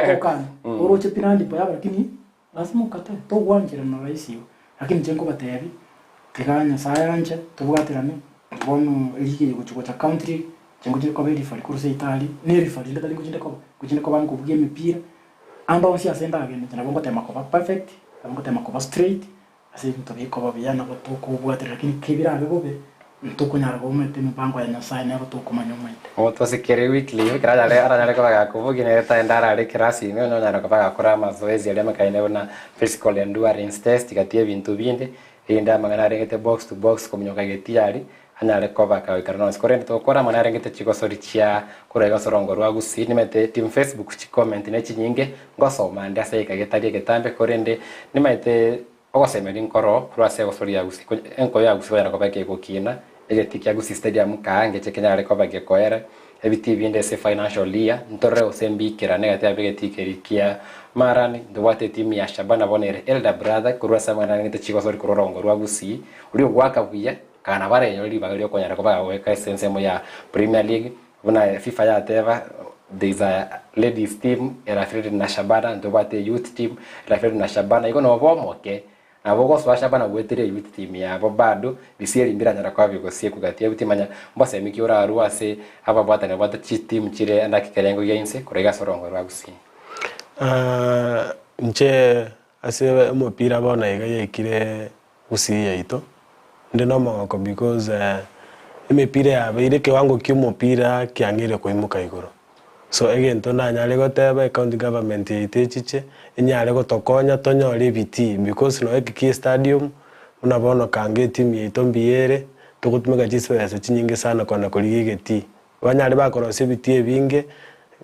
ngokana oro chepinandi pa lakini lazima ukate to wanja na raisi lakini jengo batebi tiganya sayanje tubugatirane bono ligi yuko cha country jengo je ko beli fali kurse itali ne rifali ndali kujinde ko banko bugi mpira amba wasi asenda agene na bongo tema ko perfect bongo tema ko straight asi bintu bikoba biyana gutukubwatira lakini kibira bigobe ntukunyara gomete mipango ya Nyasaye ne gutukumanya umwete otosikere weekly kiraja aranyale kwa kuvugi ne taendara ale kirasi ne nyonyara kwa kora mazoezi ale makaine na physical endurance test gatie bintu binde inda magana rengete box to box komnyoka getiari anyale koba ka ikarano skorente to kora mana rengete Chigosori chia kurega sorongo rwa Gusii nimete team Facebook chi comment ne chinyinge ngosoma ndia sai kagetarie getambe korende nimete ogosemeri nkoro kura se Gusii ya Gusii enko ya Gusii ya koba ke gukina egetikia Gusii stadium kaange chekenya ale koba ke koera ebiti binde se financial year ntorre osembikira negative begetikerikia marani ndwate timu ya Shabana bonere elder brother kurwa samana ngite Chigosori kurorongo rwa Gusii uri gwaka buya kana bare yori bagari okonyara koba weka essence mo ya Premier League buna FIFA ya teva there is a ladies team era affiliated na Shabana ndwate youth team era affiliated na Shabana iko no bomoke na bogo swa Shabana gwetire youth team ya bobado bisieri mbira nyara kwa bigosie kugatia butimanya mbose mikiura ruase aba bwata ne bwata team chire anda kikerengo yense kurega sorongo rwa Gusii nche ase umupira bona iga yekire Gusii yaito ndino mongoko because imipira yabeire kiwango cy'umupira kyangire kuimuka iguru so egento nanyale goteba county government yitechiche inyale gotokonya tonyore biti because no ekiki stadium unabona kange team yito mbiere tugutumega chiswese chinyinge sana kwana kuligegeti banyale bakorose biti ebinge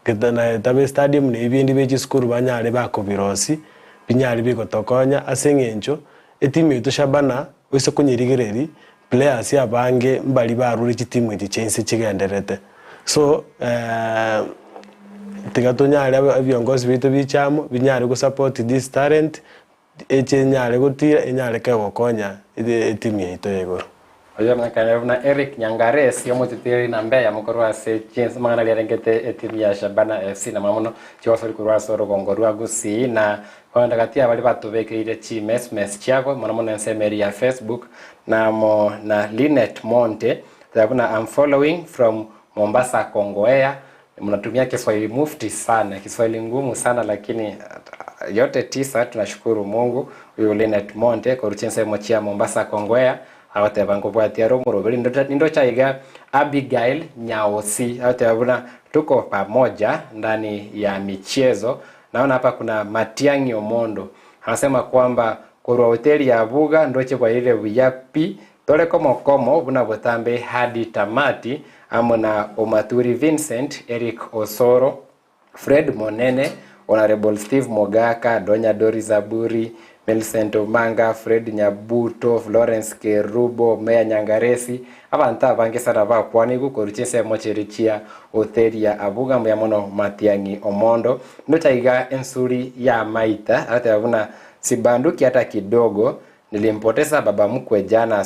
ketana tabe stadium ne ibindi bechi skuru banyale bakobirosi binyale bigotokonya asengencho etimu yito Shabana wese kunyirigereri players yabange mbali barure chitimu iti chense chigenderete so tigatunyale abiongozi bitu bichamo binyale ku support this talent echenyale gutira enyale kegokonya etimu yito yegoro oyo makana Eric Nyangares yomutitiri na Mbeya mukorwa se chance mangana lirengete etimu ya Shabana FC na mamuno Chigosori kurwa soro gongorwa Gusii na kwanda katia bali batubekire chi mes chiago mwana nsemeri ya Facebook na mo na Linet Monte tabuna I'm following from Mombasa Kongoea mnatumia Kiswahili mufti sana Kiswahili ngumu sana lakini yote tisa tunashukuru Mungu huyo Linet Monte koruchense mochia Mombasa Kongoea awate bango bwatia romurobeli ndo chaiga Abigail Nyaosi awate abuna tuko pamoja ndani ya michezo. Naona hapa kuna Matiang'i Omondo anasema kwamba kurwa hoteli ya Buga ndoche kwa ile buyapi tole komo buna botambe hadi tamati amona Omaturi Vincent Eric Osoro Fred Monene Honorable Steve Mogaka Donya Dori Zaburi Millicent Omanga Fred Nyabuto Florence Kerubo Meya Nyangaresi abanta bange sana ba kwani gukoruchese mocherichia hoteli ya Abuga myamono Matiang'i Omondo notaiga ensuri ya maita hata yavuna sibanduki hata kidogo nilimpoteza baba mkwe jana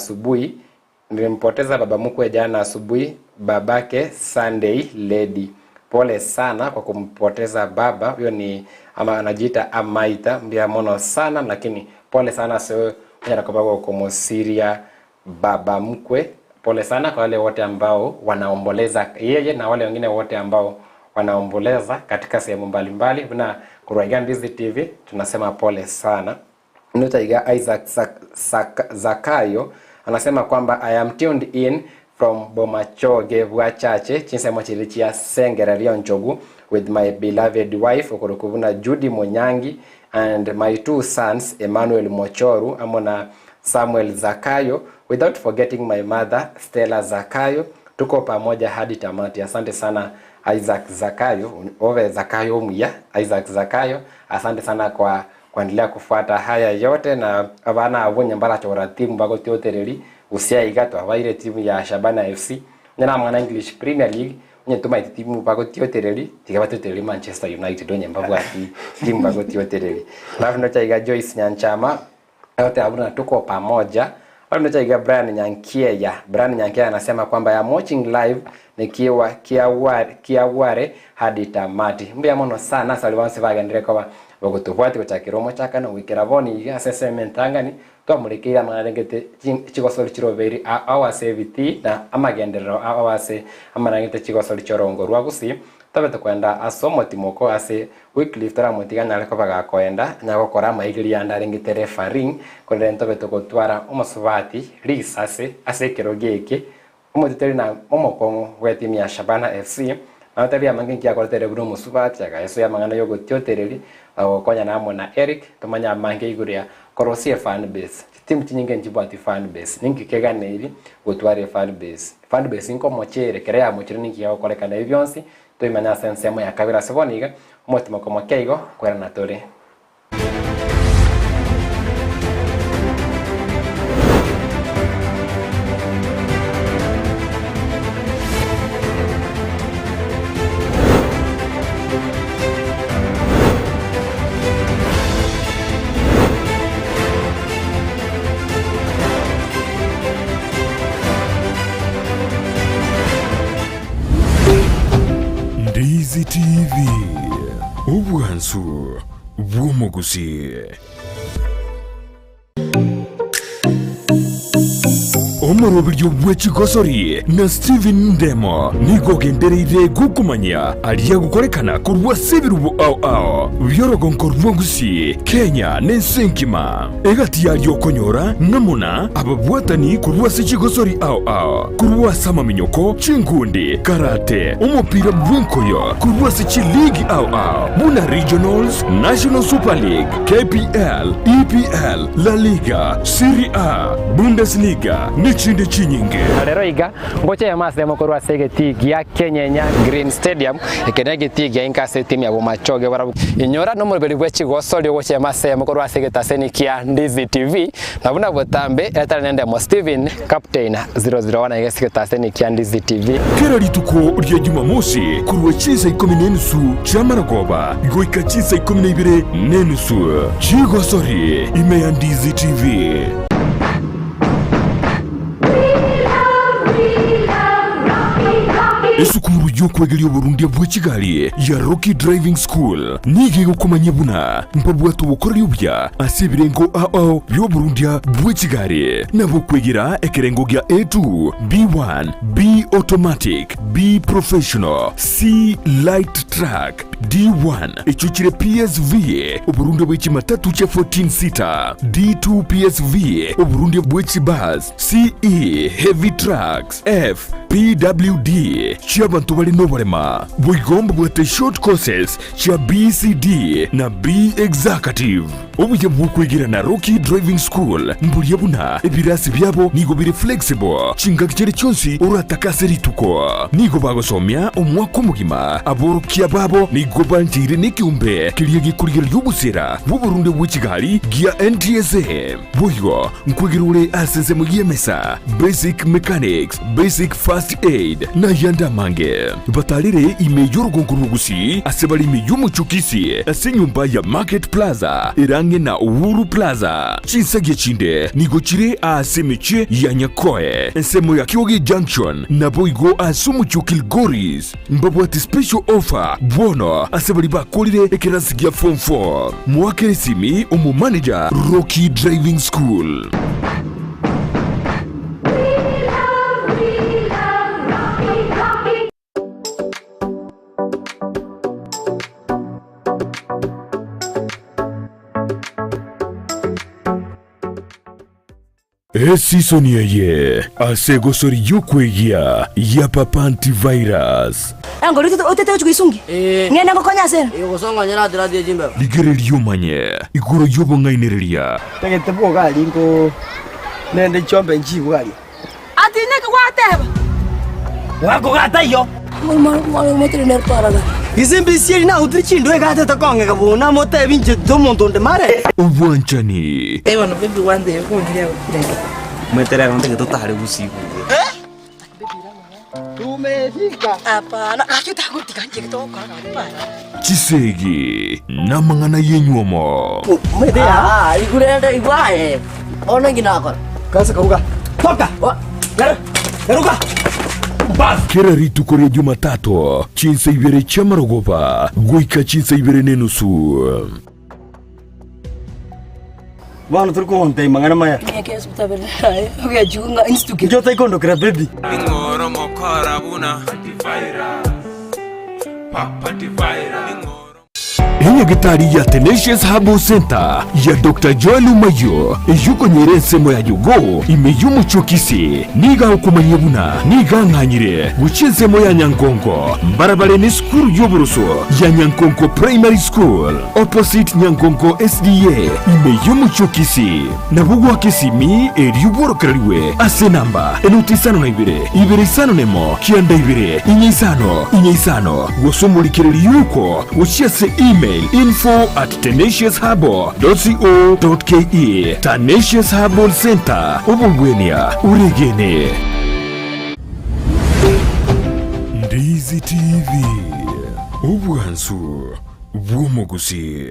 asubuhi babake Sunday Lady pole sana kwa kumpoteza baba huyo ni ama anajiita Amaita mbiamono sana lakini pole sana sio yanakobago kwa Syria baba mkwe pole sana kwa wale wote ambao wanaomboleza yeye na wale wengine wote ambao wanaomboleza katika sehemu mbalimbali na kuraiga Ndizi TV tunasema pole sana. Notaiga Isaac Zakayo anasema kwamba I am tuned in from Bomachoge Bwachache chinse mochilichia Sengera Njogu with my beloved wife okorokubuna Judy Monyangi and my two sons Emmanuel Mochoru amona Samuel Zakayo without forgetting my mother Stella Zakayo tuko pamoja hadi tamati. Asante sana Isaac Zakayo ove Zakayo mya Isaac Zakayo asante sana kwa kuendelea kufuata haya yote na abana abonye mbara chora timu bagoti hoteleli usia igato abaire timu ya Shabana FC nyana mwana English Premier League nyetuma timu bagoti hoteleli tigabati hoteleli Manchester United onye mbagwati timu bagoti hoteleli na ndo chaiga Joyce Nyanchama yote abuna tuko pamoja. Ndo chaiga Brian Nyankia anasema kwamba ya watching live nikiwa Kiaware hadi tamati mbya mono sana saliwansi vagendere kwa bagotubwati gochakiromo chakana wikiravoni assessment angani twamurekira amarengete Chigosori chiroveri awase biti na amagendero awase amarengete Chigosori chorongo rwa Gusii tobe tukwenda asomo timoko ase weekly tora mutiganya ariko bagakoenda nyago kora maigiri anda ringite referring kore ntobe tukotwara umusubati risase ase kirogeke umutiteri na omokongo wetimi ya Shabana FC Atabi amangi kia kote rebru musubati ya eso ya mangana yogo tiotereri konya na amo na Eric tumanya amangi iguria korosie fan base timu tinyinge njibwati fan base ningi kega neiri gotware fan base inko mochere kere ya mochire ningi ya koleka na evyonsi to imanya sense ya moya kabira seboniga umutima ko mokeigo kwera na tore Ndizi TV Ubwansu Bw'Gusii Omurobiryo bwe Chigosori na Steven Ndemo nigo gendereire gukumanya aliya gukorekana kurwa sebirubo ao byorogonko Gusii Kenya nensenkima egati yalyo konyora namuna ababwatani kurwa Chigosori ao kurwa sama minyoko chingundi karate umupira bwenkoyo kurwa chiligi ao buna regionals National Super League KPL EPL La Liga Serie A Bundesliga chinde chinyinge rero iga ngoche ya masemo korwa segeti ya Kenya Green Stadium ekenege tigi inka team ya bomachoge bara inyora no muri bwe Chigosori ngoche ya masemo korwa segeta senikia Ndizi TV nabuna botambe etale nende mo Steven Captain 001 igesigeta senikia Ndizi TV kera lituko rya Jumamosi kurwa chisa 10 chamaragoba goika chisa 12 Chigosori imeya Ndizi TV Esukuru yokwegeli Burundi bwe Kigali ya Rocky Driving School nige gukomanya buna mpabwato bukorera ubya asibirengo byo Burundi bwe Kigali nabo kwegera ekerengo gya A2 B1 B automatic B professional C light track D1 echuchire PSV Burundi bwe Kimatatu cha 14 seater D2 PSV Burundi bwe Bus CE heavy trucks F PWD Chiabantu bali nobarema bwigomba bwate short courses cha BCD na B executive obuye bwukwigira na Rocky Driving School mburiye buna ebirasi byabo nigo biri flexible chingakire cyonsi uratakase rituko nigo bagosomya umwaka mugima aborokia babo nigo banjire nikiumbe kiriye gikurigira y'ubusera bu Burundi bwe Kigali gia NTSA boyo nkwigirure asense mugiye mesa basic mechanics basic first aid na yanda mange batalire imeyo Gusii asebali imeyo Kisii asenyumba ya Market Plaza irange na Uhuru Plaza chinsage chinde nigochire asemeche ya Nyakoe ensemo ya Kiogi Junction na boigo asumucho Kilgoris mbabo ati special offer bono asebali bakolire ekerasigia form 4 mwakere simi umu manager Rocky Driving School season ye asegosori yokwegia ya papa antivirus ngo utete uchisungi ngenda ngokonya sera Igosonga nyara diradi jimbe ligere lyomanye igoro yobo ngainereria tegete boga lingo nende chombe nji bwali ati neke wateba wako gata yo motere nerparaga izimbi siri na utrichindo egata takonga kabuna mote binje domondo de mare ubwanchani no baby wande yakungira metere ronde que totale Gusii tumefika hapana akita kutika nje kutoka hapana Chisegi na mangana yenyuomo metea igurende igwae ona ginakora kasa kauga toka garuka kera rituko rya Jumatatu chinsa ibere chamarogoba goika chinsa ibere nenusu bana turko honte mangana maya ngeke sutabele oya junga institute jota ikondo kra baby ingoro mokora buna Gitari ya Tenacious Herbal Center ya Dr. Joel Umayo yuko nyerensemo ya yugo imeyumucho Kisii niga ukumanye buna niga nkanyire gucenzemo ya Nyangongo mbarabare ni skuru y'uburuso ya Nyangongo Primary School opposite Nyangongo SDA imeyumucho Kisii na bugwa Kisimi eriyuborokerariwe ase namba 972 kianda 2 gusumurikiriri yuko uchiase email info@tenaciousherbal.co.ke. Tenacious Herbal Center ubugwenia urigene. Ndizi TV ubwansu bw'umuguzi.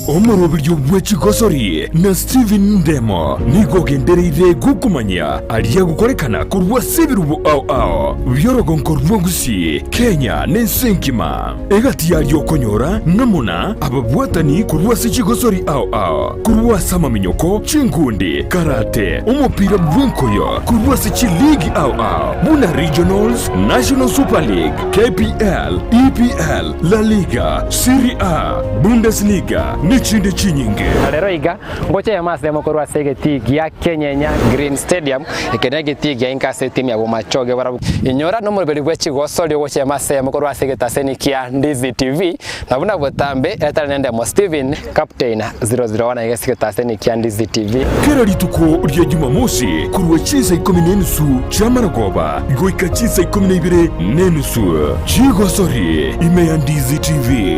Omurobiryo bwe Chigosori na Steven Ndemo nigo gendereire gukumanya aliya gukorekana kurwa sebirubu ao byorogonko rw'Gusii Kenya n'ensenkima egati yalyo konyora namuna ababwatani kurwa Chigosori ao kurwa samaminyoko chingundi karate umupira bw'enkoyo kurwa chiligi ao buna regionals National Super League KPL EPL La Liga Serie A Bundesliga chinde chinyinge rero iga ngoche ya mase mokorwa segeti ya Kenya Green Stadium ikenege tigi ya inkase timu ya bomachoge bara inyora no muri bwe Chigosori ngoche ya mase mokorwa segeta senikia Ndizi TV na buna botambe eta nende mo Steven Captain 001 igesigeta senikia Ndizi TV kera lituko rya Jumamosi kurwa chiza 10 chamaragoba goika chiza 12 Chigosori imeya Ndizi TV.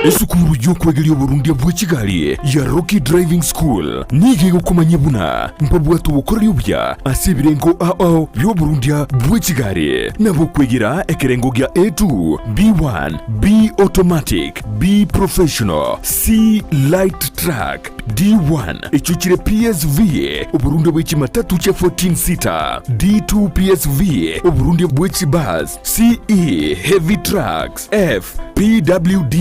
Esukuru y'okwegera Burundi bwe Kigali ya Rocky Driving School nige gukomanye buna mpabwatu bukorera ubya asibirengo ao byo Burundi bwe Kigali nabo kwegera ekerengo gya A2 B1 B automatic B professional C light track D1 echuchire PSV Burundi bwe Chimatatu cha 14 seater D2 PSV Burundi bwe Chibus CE heavy trucks F PWD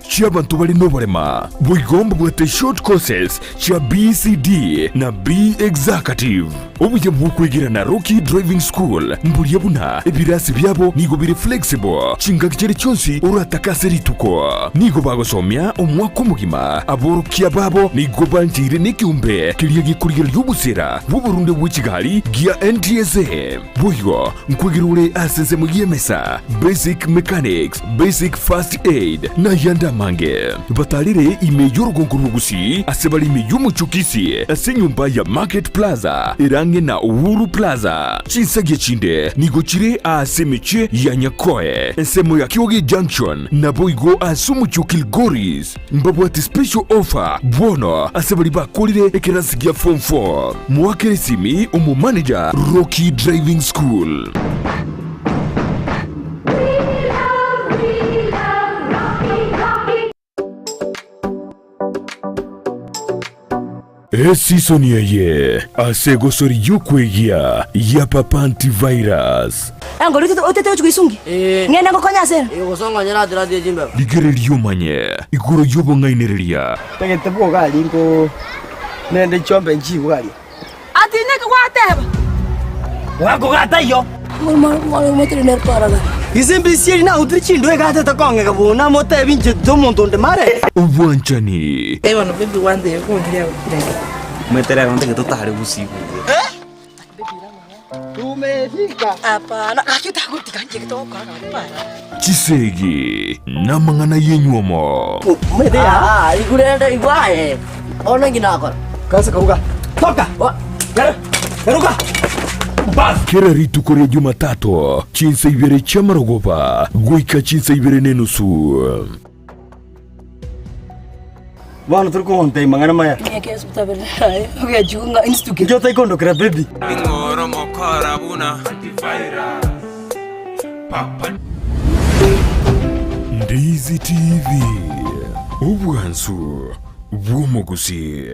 Chiabantu bali nobarema bwigomba bwate short courses cha BCD na B executive obuje bwukwigira na Rocky Driving School mburiye buna ebirasi byabo nigo biri flexible chinga kicere cyonsi urataka rituko nigo bagosomya umwaka mugima aborokia babo nigo banjire n'icyumbe kiriye gikurira y'ubusera bu Burundi bwe Kigali gia NTSA bwigo nkwigirure aseze mu yemesa basic mechanics basic first aid na yanda mange batalire imeyorogonko Gusii asebali imeyumucho Kisii asenyumba ya Market Plaza irange na Uhuru Plaza chinsage chinde nigochire asemeche ya Nyakoe ensemo ya Kyoge Junction na boigo asumucho Kilgoris mbabwati special offer bono asebali bakolire ekerasigia form 4 mwakere simi umu manager Rocky Driving School. Season ye asegosori y'okwegia ya papa antivirus ngo utete uchigisungi ngene ngokonya sera gusonga nyara diradi jimba ligere lyomanye igoro yobo ngainereria tegete bwo gali ngo nende chombe nchi gali atinye kwateba wako gatayo mwana motri ner paraga izimbi sieri na utrichindo egate takonge kabuna motebi nje domondo ndemare ubwanchani no bibi wande kumbia ukirenge metera ronde que totale Gusii tumefika Hapana, akitakutika nje kutoka hapa. Chisegi na mangana yenyuomo metea ikulenda igwae ona nginako kasa kauga toka garuka kera rituko rya Jumatatu chinsa ibere chamarogoba goika chinsa ibere nenusu bana turko honte mangana maya Ngeke sibutabere. Oya junga instituke. njota ikondo kra baby ingoro mokora buna Ndizi TV ubwansu bw'umuguzi.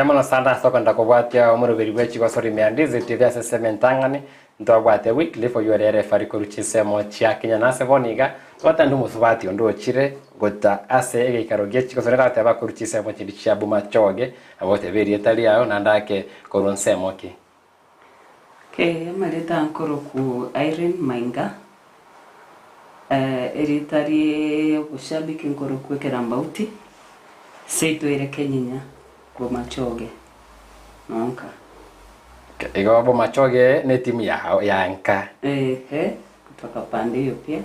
Bema sana soko ndakobwatia omurubiri bwe Chigosori na Ndizi TV aseseme ntangani ndabwate weekly for your referee kuruchisemo chia Kenya nase boniga twatandu musubati ondo chire gota ase egikaro gye Chigosori rate bakuruchisemo chindi chia buma choge abote beri etali ayo nandake koronsemo ki ke mareta ankoro ku Irene Mainga eritari kushabiki nkoro ku Kerambauti seito ere Kenya Bomachoge nonka ego Bomachoge ne timu ya nka kutoka pande hiyo pia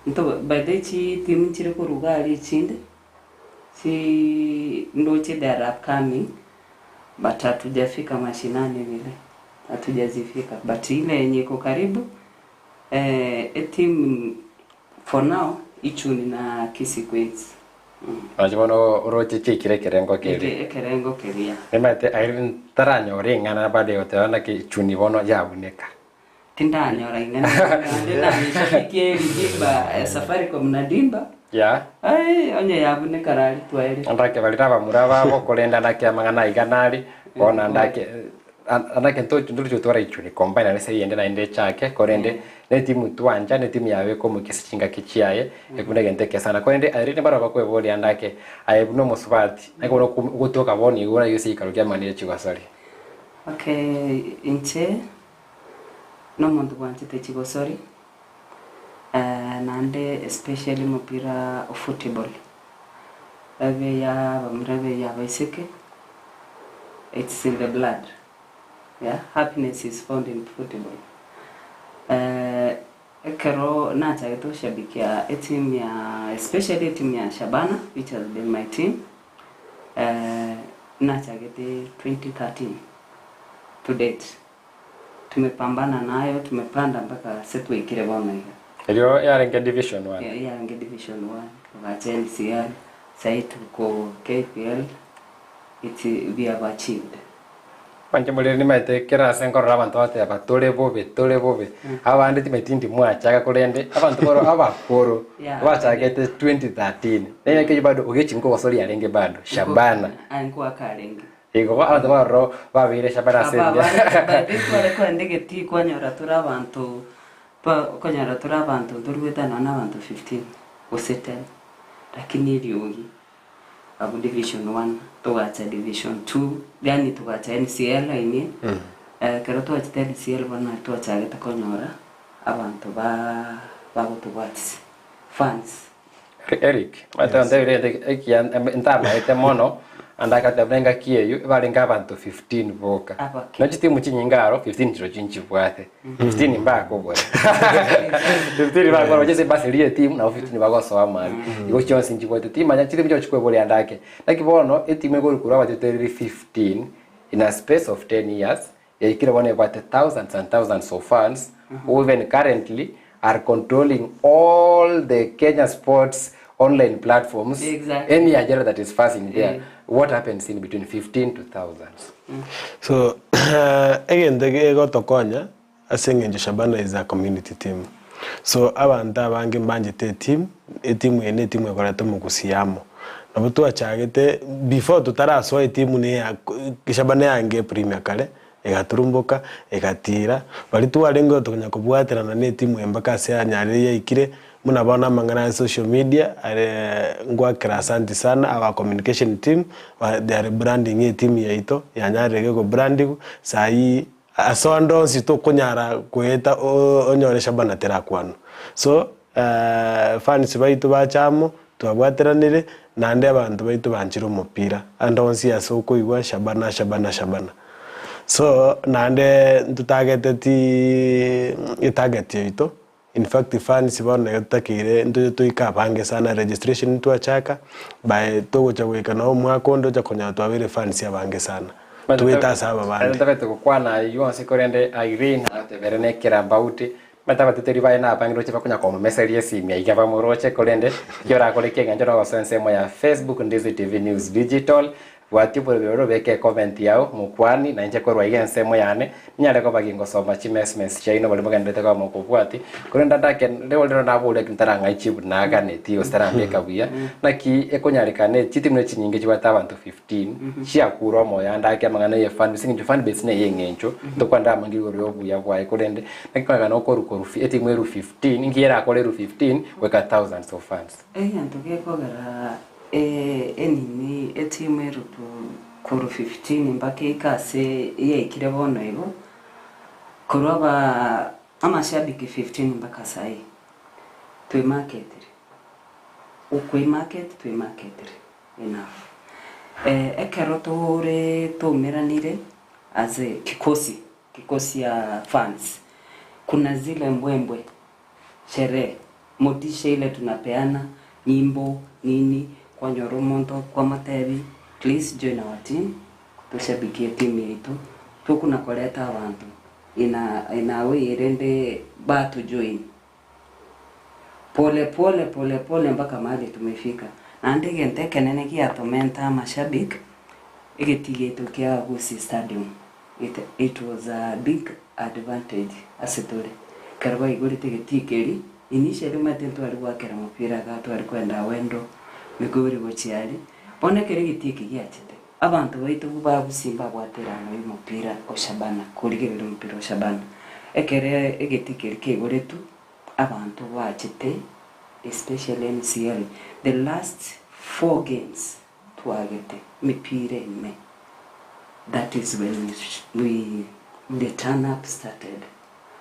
nto baadaye timu chire ko rugari chinde si ndoche that are coming but hatujafika mashinani vile hatujazifika but ile yenye iko karibu team for now ichuni na Kisii Queens. Ajono oroche chikire kerengo keri. Kerengo keria. Emate Irene taranyo ringana bade otana ki chuni bono yabuneka. Tindanyo ringana ndena nishike limba safari kwa mnadimba. Ya. Ai onye yabuneka rali twaeli. Andake balira muraba bokolenda ndake amangana iganali bona andake ndocho twara ichuni combine na sei endena ende chake korende ne timu twanja ne timu yawe ko mukisichinga kichiaye ekunda genteke sana korende Irene baraba ko eboli andake ayebuno musubati nako gutoka boni ura yusi ikarugia mani Chigosori. Okay inche no muntu kwantite Chigosori nande especially mupira of football ave ya bamrabe ya baiseke it's in the blood. Yeah, happiness is found in football. Kero nacha to shabikia team ya especially team ya Shabana which has been my team. Nacha gete 2013 to date. Tumepambana nayo, tumepanda mpaka setu ikire bwana hiyo. Elio yarenga division 1. Yeah, yarenga division 1. Tukacha NCL, sasa tuko KPL. We have achieved. Panje mulini maite kera senko rabantu ate abatole bobe abandi timetindi mwachaga kurende abantu boro abakoro bachagete 2013 nene ke bado ogechingo Gosori yarenge bado Shabana anko akarenge ego abantu baro babire Shabana sende bado ko ndege ti kwanyora turabantu kwanyora turabantu turwetana n'abantu 15 oseten lakini ryogi abu division 1 tuwacha division 2 yani tuwacha NCL ini kero tuwacha NCL bana tuwacha geta konyora abantu tuwatsi fans Eric mata ndere ekian ntaba etemono andaka tabrenga kieyu balenga abantu 15 boka nachiti muchinyingaro 15 chiro chinchi bwate 15 mbako bwa 15 mbako bajese basilie team na 15 bako so amali iko chonsi nchibwate team anya chiti mjo chikwe bole andake lakibono team ego kuraba 15 in a space of 10 years yakira one about thousands and thousands of fans who even currently are controlling all the Kenya sports online platforms. Exactly. Any agenda that is passing there, what happens in between 15 to thousands? So again the got to Konya asenge Shabana is a community team. So abantu abange mbanje team ene team yakorata mu kusiyamo nabutu achagete before tutaraswa team ne Shabana yange premier kale egaturumbuka egatira bali tuwarengo tonya kubwaterana ne team embaka se anyare yaikire munabona mangana social media ngwa krasanti sana our communication team they are branding team yaito yanyarege go branding sai asondo sito kunyara kueta onyore Shabana terakwano so fans baitu bachamo twabwateranire nande abantu baitu banchira umupira andonsi asoko igwa Shabana so nande target yaito. In fact, the fans bana yotakire ndo tuikapange sana registration tuachaka by togo cha weka na mwako ndo cha konya twabire fans yabange sana tuita saba bande ndabete kukwana yonse korende Irene ateberene Kerambauti mataba tuteriva na apangiro chipa kunya kwa meserie simya igaba moroche korende kiora koleke nganja na wasense mo ya Facebook Ndizi TV News Digital bwati boro beke comment yao mukwani na nje korwa igense moyane nyale ko bagingo soma chimesmes chaino bali magandete kwa mukubwati kurenda ndake leo lero nabule kintaranga ichibu naga neti ostarambeka buya naki ekonyarikane chitimwe chinyinge chibata abantu 15 chia kuro moya ndake mangana ye fan singi fan base ne yengencho tokwanda mangiro ryo buya bwa ikurende nakikwaga no koru etimwe ru 15 ngiera akole ru 15 weka thousands of fans ntoke kogara enini etimwe ru koru 15 mbake ikase ye ikire bono ego kuroba amashabiki 15 mpaka sai twe market ukwe market twe market enough ekero tore tomeranire as kikosi ya fans kuna zile mbwembwe sherehe motisha ile tunapeana nyimbo nini kwa nyoromonto kwa matebi please join our team tushabikie timu yetu tukuna koleta abantu inawe irende batu join pole mpaka mahali tumefika na ndege nteke nene kia tomenta mashabik igetigeto kia Gusii stadium it was a big advantage asetore karwa igorite getikeri initially matento alikuwa kera mupira gato alikwenda wendo migori gochiali one kere gitiki giachite abantu baitu ba Busimba bwaterano y'umupira oshabana kurigera umupira oshabana ekere egetikeri kegoretu abantu bachite especially MCL the last 4 games tuagete mipire me that is when the turn up started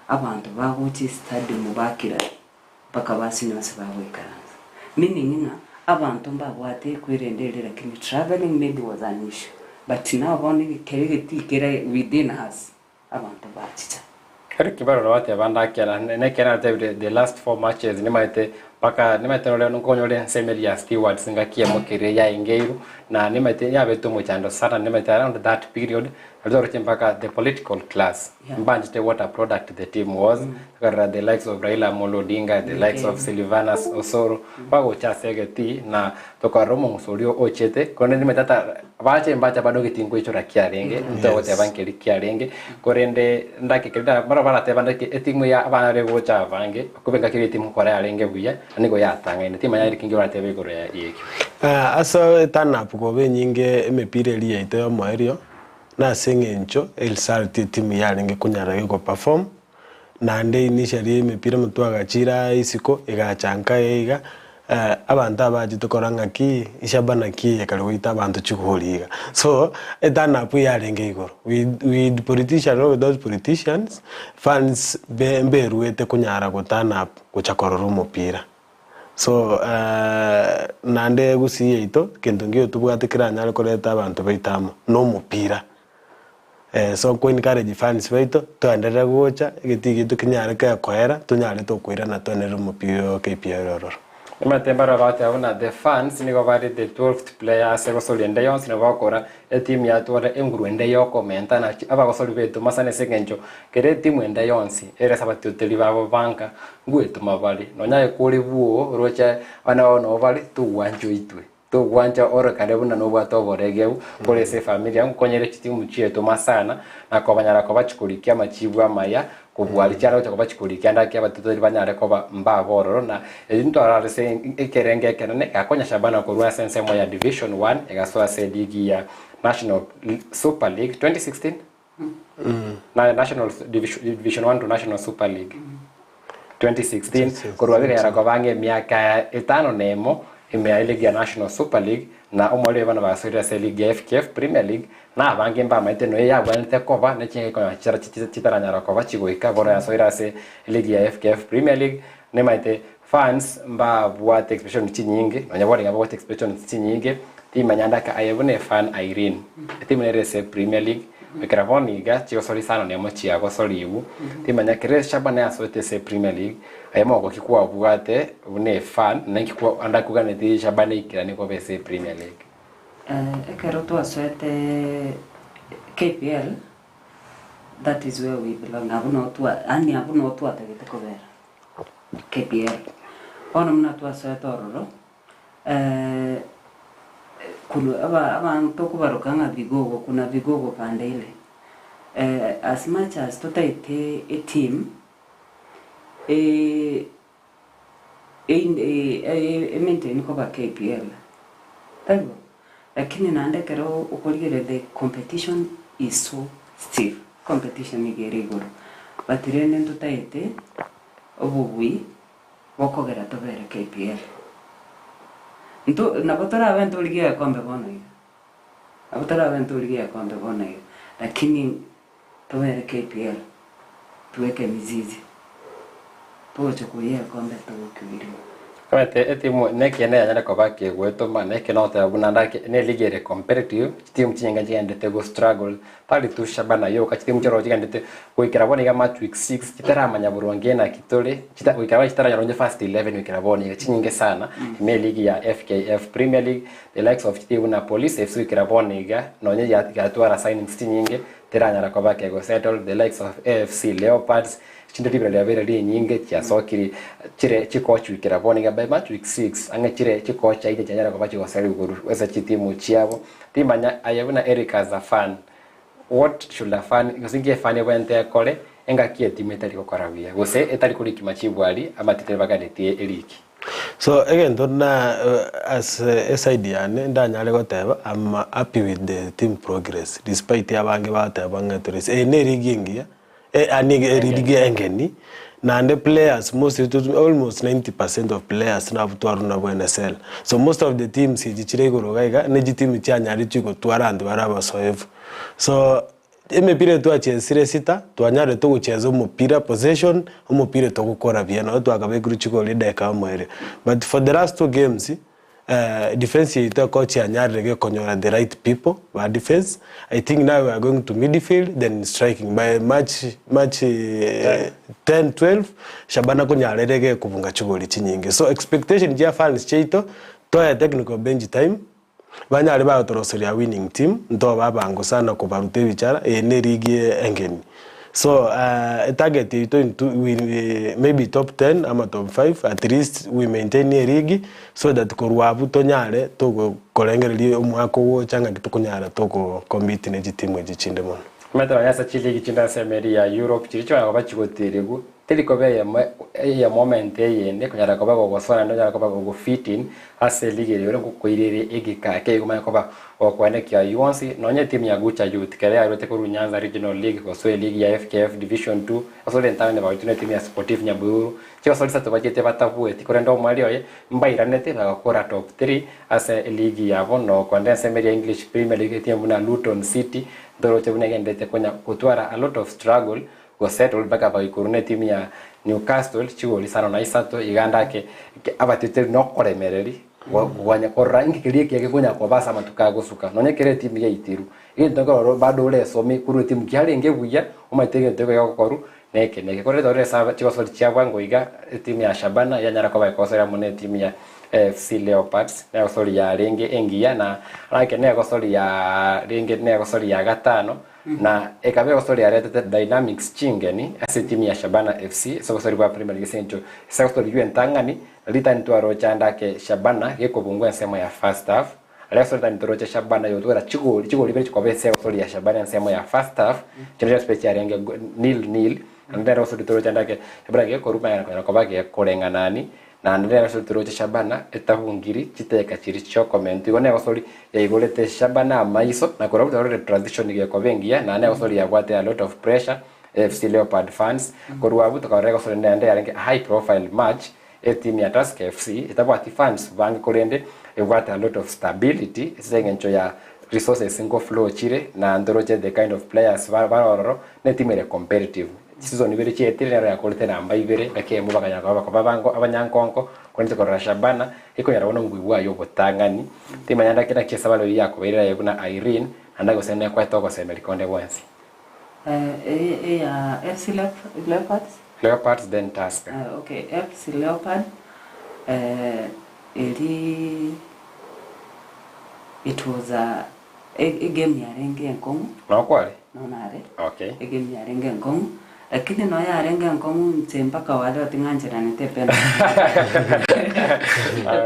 abantu baguchi stadium bakira paka basinywa sabawekaranza meaning abantu mbabwate kwirenderera kini traveling maybe was an issue but now only kerege within us abantu bachicha kare kibaro wate banda kera ne kera the last 4 matches ni maite paka ni maite no nkonyole semeria stewards ngakie mokire ya ingeiru na ni maite ya beto mochando sana ni maite around that period aloro mpaka the political class mbanjite what a product the team was the likes of Raila Amolo Odinga the likes of Sylvanus Osoro bago cha segeti na toka romo musorio ochete kone ni matata bache mbacha bado gitingo icho rakiarenge ntote bankeri kiarenge korende ndake kirida barabara te bandake etingo ya abana rego cha vange kubenga kiri timu kore arenge buya aniko yatanga ine tima yari kingi wate begoro ya yeki aso tanap go benyinge emepire liye ito moerio na sengencho el salti timu yarenge kunyara go perform na nde initially emepire mutwaga chira isiko igachanka iga abantu abaje tukoranga ki ishabana ki yakalwita abantu chikuhuriga so etanapu yarenge igoro with politicians or those politicians fans beruete kunyara gutana guchakorora umupira so nande Gusii ito kendo ngio tubwatikira nyara koreta abantu baitamo no mupira so ko encourage fans baito tuendelea gocha igitigi tukinyara ka kwera tunyare tokwira na tonera umupira KPL ororo Imatembara bate abona the fans ni bari the 12th player segosoli ende yonse ne bakora team ya twara enguru ende yo komenta na abagosoli betu masane segenjo kere team ende yonse era sabati uteli babo banka ngwetu mabali nonya ekuri buo rocha bana ono bali tu wanjo itwe to wanja ora kare buna no bwato boregeu kore se familia nkonyere chitimu chieto masana na kobanyara ko bachikurikia machibu amaya kubwali cyaro cyo bachikurikia ndaki abatutori banyare ko mbabororo na into arase ekerenge kenene akonya shabana ko rwa sense mo ya division 1 egasoa se ligi ya National Super League 2016 na National Division 1 to National Super League 2016 korwa bire yara ko bange miaka 5 nemo imea ligi ya National Super League na umole bana basura se ligi ya FKF Premier League na abange mba maite no ya bwante koba ne chinge ko chira chitaranyara ko bachigoika bora ya soira se ligi ya FKF Premier League ne maite fans mba bwate expression chinyinge nanyabore ngabo bwate expression chinyinge timanyanda ka ayebune fan Irene timene se Premier League Microphone ga Chigosori sana ne mochi ya gosolibu timanya kire shabana ya sote se Premier League ayemo ko kikuwa bwate une fan na kikuwa anda kugane ti shabana ikira ne ko bese Premier League ekero to aswete KPL that is where we belong abuno to ategete ko vera KPL ono mna to aswete ororo kuna abantu kubarukanga vigogo, kuna vigogo pande ile. As much as tutaite a team maintain kwa KPL. Taibo. Lakini naande kero ukoligere the competition is so stiff. Competition igere. But rene tutaite obugwi wakogera tobere KPL. Nto nabotora abantu ligia kombe bona hiyo. Nabotora abantu ligia kombe bona hiyo. Lakini tobere KPL. Tuweke mizizi. Tuoche kuye kombe tukubiri. Kamete etimu neki ne yanyana kobaki gweto ma neki nota abuna ndake ne ligere competitive timu chinga ndete go struggle pali tu Shabana yo kachitimu choro ndete kuikira boni ga match week 6 kitara manya buronge na kitole kuikira kitara yaronje first 11 kuikira boni chinyinge sana me ligi ya FKF Premier League the likes of timu na Police FC kuikira boni ga nonye ya tuara signings chinyinge teranya kobaki go settle the likes of AFC Leopards chinde libera ya vere nyinge cha sokiri chire chikochu wikira boniga by match week 6 anga chire chikocha ide chanyara kwa bachi wasali uguru wesa chitimu chiabo timanya ayabuna Eric as a fan. What should a fan kusinge fan wente kole enga kie timu etali kokarawia gose etali kuli kimachibu ali ama tetele baganetie Eriki. So again as SID ane ndanyale goteba I'm happy with the team progress despite abange bateba ngatores ne rigingia ani rigiga engeni na the players almost 90% of players na butwaruna bwenesel so most of the teams ichirego gaiga ne team cyanyari cyuko twarandi baraba soevu so emepire twachesire sita twanyare to gucheza umupira possession umupira to gukora bia no twagabe kuri cyuko leader kamwere but for the last two games defense ita coach anyarege konyora the right people by defense. I think now we are going to midfield then striking by match 10-12 Shabana konyarege kubunga chugoli chinyinge so expectation ya fans cheito to technical bench time banyari ba toroseria winning team ndo babango sana kubarute bichara ne ligi engeni so target it to maybe top 10 ama top 5 at least we maintain a league so that korwabu tonyare to kolengereri umwako wo changa tukunyara to compete ne timu gichinde mono metro yasa chili gichinda semeri ya Europe chiricho aba chigoteregu telikobe ya moment yende kunyara koba go sona ndonyara koba go fitting ase ligue rero kukoirere egika ke kuma koba okwane kya yuansi nonye timu ya Gucha Youth kale arote ko Nyanza Regional League ko so league ya FKF Division 2 so le ntane ba tune timu ya Sportive Nyaburu cyo so lisa to bajete batabuwe tikorendo mwali oye mbairanete bagakora top 3 ase league ya bono kondense media English Premier League timu na Luton City doro chebune ndete konya kutwara a lot of struggle go settle baka ba ikurune timu ya Newcastle chigoli sana na isato iganda ke abatete no koremereri wanya korangi kiri yake kunya kwa basa matukago suka nonye kire timu ya itiru ile ndagoro bado ule somi kuru timu kyale ngebuya umatege ndego yako koru neke kore dore saba Chigosori chiabwango iga timu ya Shabana yanyara kwa ikosera mune timu ya FC Leopards na Gusii ya renge engia na like ne Gusii ya renge ne Gusii ya gatano na ekabe Gusii ya rete dynamics chingeni ase timu ya Shabana FC so Gusii kwa Premier League sencho Gusii yuentangani lita ntwaro chanda ke Shabana yeko bungwa nsemo ya first half Gusii tantoro cha Shabana yotora chigoli bere kwa bese Gusii ya Shabana nsemo ya first half chenja special renge nil ndero Gusii toro chanda ke Shabana yeko rupa ya kwa bage kolenga nani na ndera sotoro cha Shabana etahungiri chiteka chiri cho comment igone Gusii ya igolete Shabana maiso na kora utaro transition ya kwa bengia na ne Gusii ya kwate a lot of pressure FC Leopard fans korwa buto ka Gusii ndende yarenge high profile match team ya Task FC itabati fans bangi korende kwate a lot of stability sengencho ya resources single flow chire na ndoroche the kind of players baroro ne team ile competitive season ibere chetire ya kolete namba ibere bakembo bakanya kwa babango abanyankonko kwende ko Shabana iko yarabona ngwiwa yo botangani timanyanda kina kesabalo yako berera yabuna Irene andago sene kwa toko semeli konde wensi FC Leopards then Task okay FC Leopard it was a game ya renge nkongu no kwale no nare okay game ya renge nkongu lakini no yarenge nkongu mpaka wale watinganjira nitependa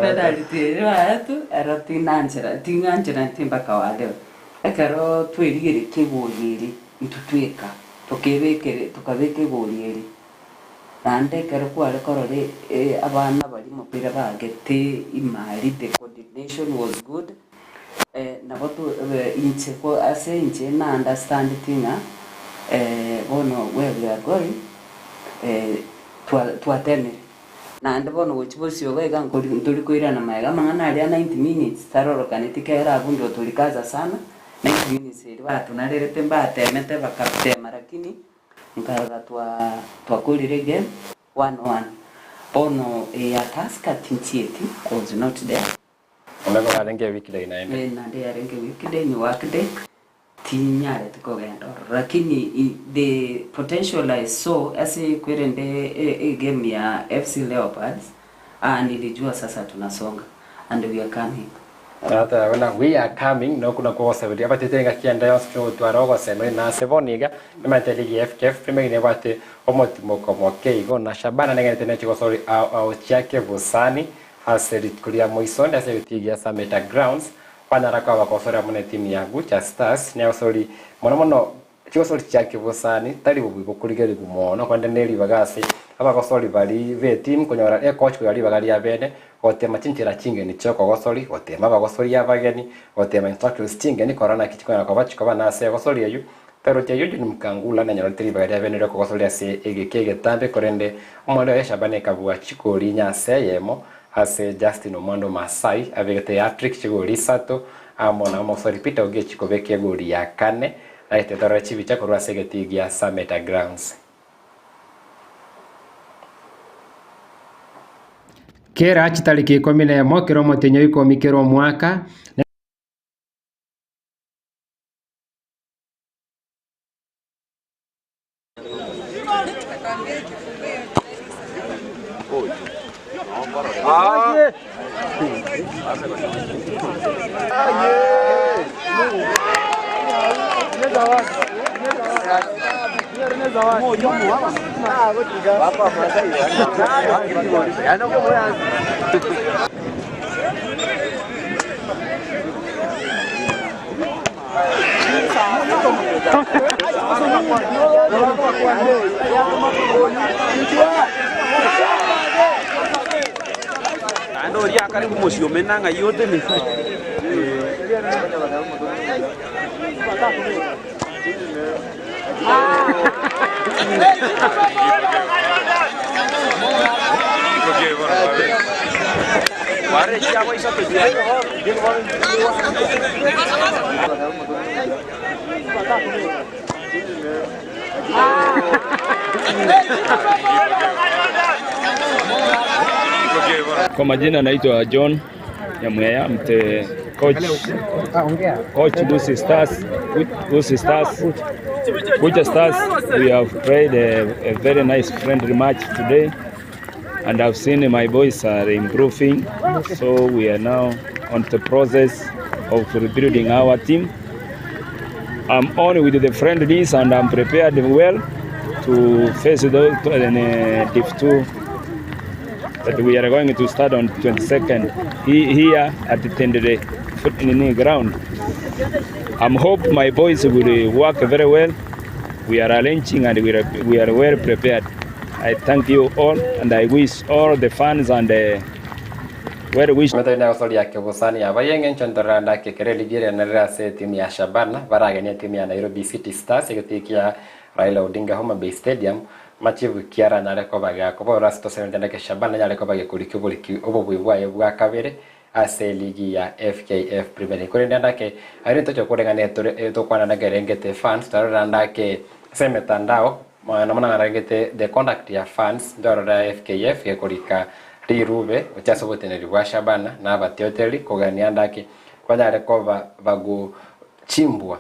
penalty ratu aratinanjira tinganjira mpaka wale ekero twirigire kiguriri ntutwika tukabeke guriri nande kero kwale korore abana bari mupira bagete imari the coordination was good na boto inche ko ase inche na understand tinga bono where we are going to attend na ande bono wochibosio wega ngori nduri koira na maega mangana ali 90 minutes taroro kanitike era abundo tulikaza sana 90 minutes ili watu na lele temba temete bakaptema lakini nkaga twakulire game 1-1 bono ya taska tinchieti I was not there. Unaweza arenge weekday na ende. Na ndio arenge weekday ni workday. Tinyare tukogenda. Lakini the potential I saw as kwende game ya FC Leopards nilijua sasa tunasonga and we are coming. Hata wana we are coming no kuna kwa sababu hapa titenga kienda yosho twarogo sema na sevoniga nimateli FKF primeri ne wate omotimo como keigo na Shabana negete ne Chigosori au chake Busani aseri kulia moisoni aseri tigia Sameta Grounds panara kwa bakosora mune timu ya Gucha Stars ne osori mono Chigosori chake Busani tari bubu kuligeri gumono kwande neli bagasi abakosori bali ve team kunyora coach kuyali bagali ya bene otema chinchira chinge ni choko gosori otema bagosori abageni otema instructors chinge ni corona kichikona kwa bachiko bana se gosori ayu pero je yuju mkangula na nyoro tiri bagali ya bene ko gosori ase egekege tambe korende omwalo ya Shabana kabua chikori nya seyemo ase Justin Omondo Masai abegete hat-trick chigori sato amona mosori pita oge chikobeke gori ya kane aite tore chibicha korwa segetigia Sameta Grounds. Kera chitariki 11 kero motenyo 10 kero mwaka Ando ria karibu mosio menanga yote ni Ware chia kwa isa pedi. Kwa majina naitwa John Nyamira coach Gusii Stars. Gusii Stars, we have played a very nice friendly match today, and I've seen my boys are improving, so we are now on the process of rebuilding our team. I'm on with the friendlies and I'm prepared well to face those Div 2 that we are going to start on 22nd here at the Tendere ground. I hope my boys will work very well. We are arranging and we are well prepared. I thank you all and I wish all the fans and well wish. Meta ina osori ya Busani abayenge nchondora ndake kereli gire na rase timu ya Shabana baragania timu ya Nairobi City Stars igotikia Raila Odinga Homa Bay Stadium machivu kiara na reko baga ko rasto sente ke Shabana ya reko baga kulikubuliki obobwibwa yebwa kabere ase ligi ya FKF Premier League kuri ndake ari tocho kurengane to kwana na gerengete fans tarora ndake semetandao na mwana ngarengete the conduct ya fans ndora FKF yekolika rirube uchasoboteneri bwa Shabana na batoteli kogania ndake kwanya reko bago chimbwa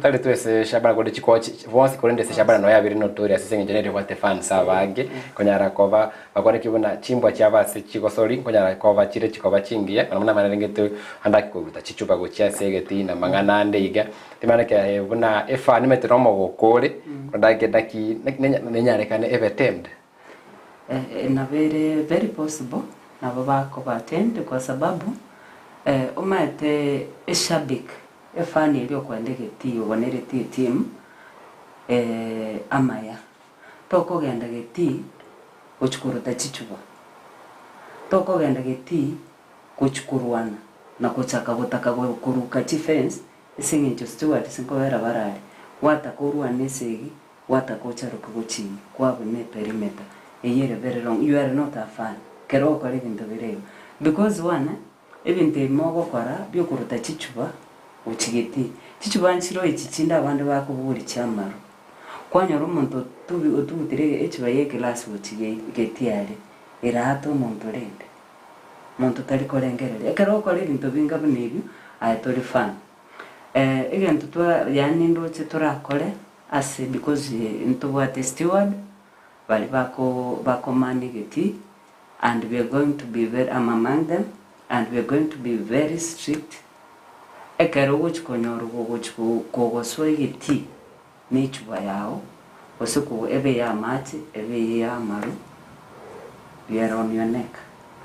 tali twese Shabana kode chikochi vonsi kolende se Shabana no yabiri notoria sise engineer kwate fans abage konyara kova bakore kibona chimbwa cyabase Chigosori konyara kova chire chikova chingiye namuna manarengete andaki kubuta chichupa gochya segeti na mangana ndeiga timana ke buna efa nimetromo gokore ndake daki nenyarekane evertemd na very possible na baba ko attend kwa sababu umate eshabik efani ilio kwandike ti ubonere ti team amaya toko genda geti kuchukuruta chichuba toko genda geti kuchukuruana na kuchaka gutaka kuruka defense isinge steward sinko era barari wata kuruana nesegi wata kocharuka guchini kwa bune perimeter eyere very wrong. You are not a fan kero ko ibintu bireba because one ibintu mogo kora byo kuruta chichuba uchigeti chichuba nchiro ichichinda abandi bako buri cyamaro kwanyoro umuntu tubutire echiba ye class uchigeti yari irato umuntu rende umuntu tari korengerere kero ko ibintu binga bnebi ayitori fan ibintu twa yani ndo turakore as because into what steward bali bako manigeti and we are going to be very among them and we are going to be very strict ekero gochikonyoro kogoswegeti nichuba yao osuku ebe ya mati ebe ya maru we are on your neck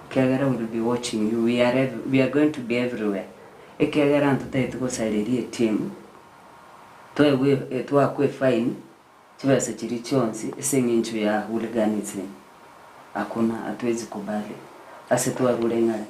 kegera will be watching you we are going to be everywhere ekegera antote go salerie team towe etwa fine tibase chiri chonsi esenginchu ya hooliganism akuna atwezi kubali asetwa rulengale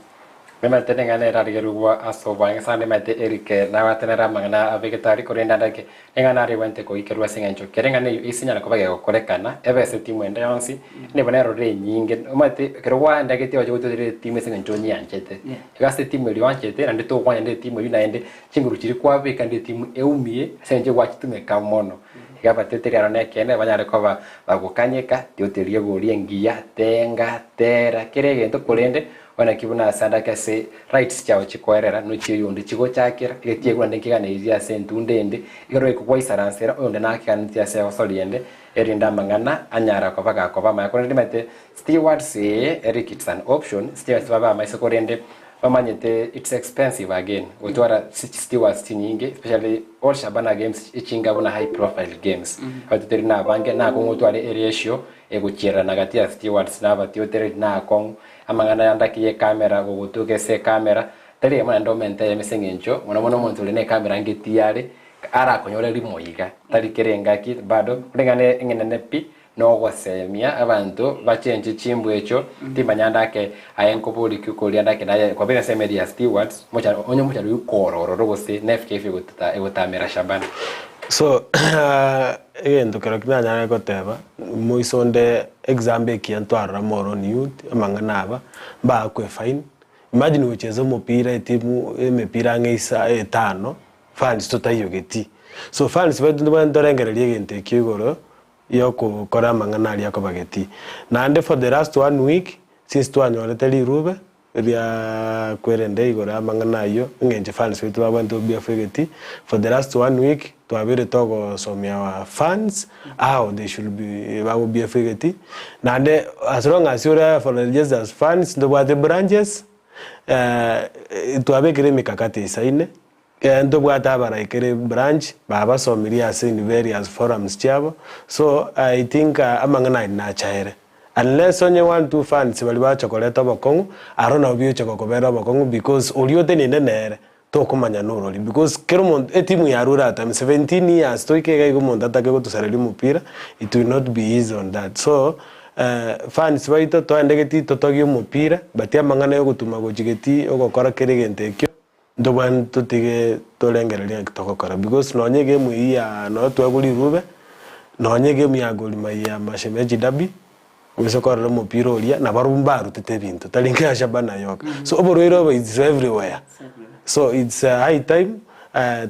mema tenengane rarigerugwa asoba ngasande mate erike na watenera mangana abegetari korenda ndake engana ari wente ko ikerwa sengencho kerengane isinya nakobage gokorekana ebese timu enda yonsi ne bonero re nyinge mate kerwa ndake tiwa jogotire timu sengencho nyanchete igase timu ri wanchete ande to kwanya ndi timu yuna ende chinguru chiri kwabe kandi timu eumie senje wachitume kamono igaba tetere arone kene banyare ko bagukanyeka tioterie gorie ngiya tenga tera kerege kurende wana kibuna sanda kase rights chao chikwerera no chiyondi chigo chakira igetie gwande kigane izia sentu ndende igoro ikugwa isaransera onde nakikanti ase osoliende erinda mangana anyara ko baga ko bama ko ndimete stewards eric it's an option stewards baba mai sokorende bamanyete it's expensive again utwara stewards tinyinge especially all Shabana games ichinga bona high profile games batuteri na bange na ko ngotware ratio eguchira nagati ya stewards na batiotere na kong amangana yandakiye kamera gogutuke se kamera tari mwana ndomente yemesengencho mwana muntu lene kamera ngitiyare ara konyore limoyiga tari kerengaki bado ndengane ngene pi no gwasemia abantu bachenje chimbu echo timanyandake ayenko buli kukoli andake naye kwa bena se media stewards mocha onyo mocha yukororo rogose nefkefi gutata egotamera Shabana so egento kero kinanyana goteba muisonde example kiantwara moro youth amangana aba ba kwe fine imagine ucheze umupira timu emepira ngeisa 5 fans totayogeti so fans bedu ndorengererie gente kigoro yoko kora mangana ali yako bageti nande for the last 1 week since twanyorete lirube bya kwerende igora mangana yo ngenje fans betu abantu bya fegeti for the last 1 week twabere togo somia wa fans how they should be bawo bya fegeti nande as long as you're for just as fans ndo bwa the branches twabekere mikakati isaine ndo bwata baraikere branch baba somiria in various forums chabo so I think amangana na chaire unless onye 1-2 fans bali ba chocolate abakongu arona obyo chokokobera abakongu because oliote ni nenere to kumanya noroli because kero timu ya rura time 17 years to ikega igumonda take gotusareli mupira it will not be easy on that so fans baito to endegeti totogi mupira bati amangana yo gutuma gojigeti ogokora kerigente kyo ndoban tutige tolengereria kitokokora because nonye game iya no twaguli rube nonye game ya goli maya mashemeji dabi usokora mupira olia na barumbaru tete bintu talinga Shabana yoka so oborero is everywhere so it's high time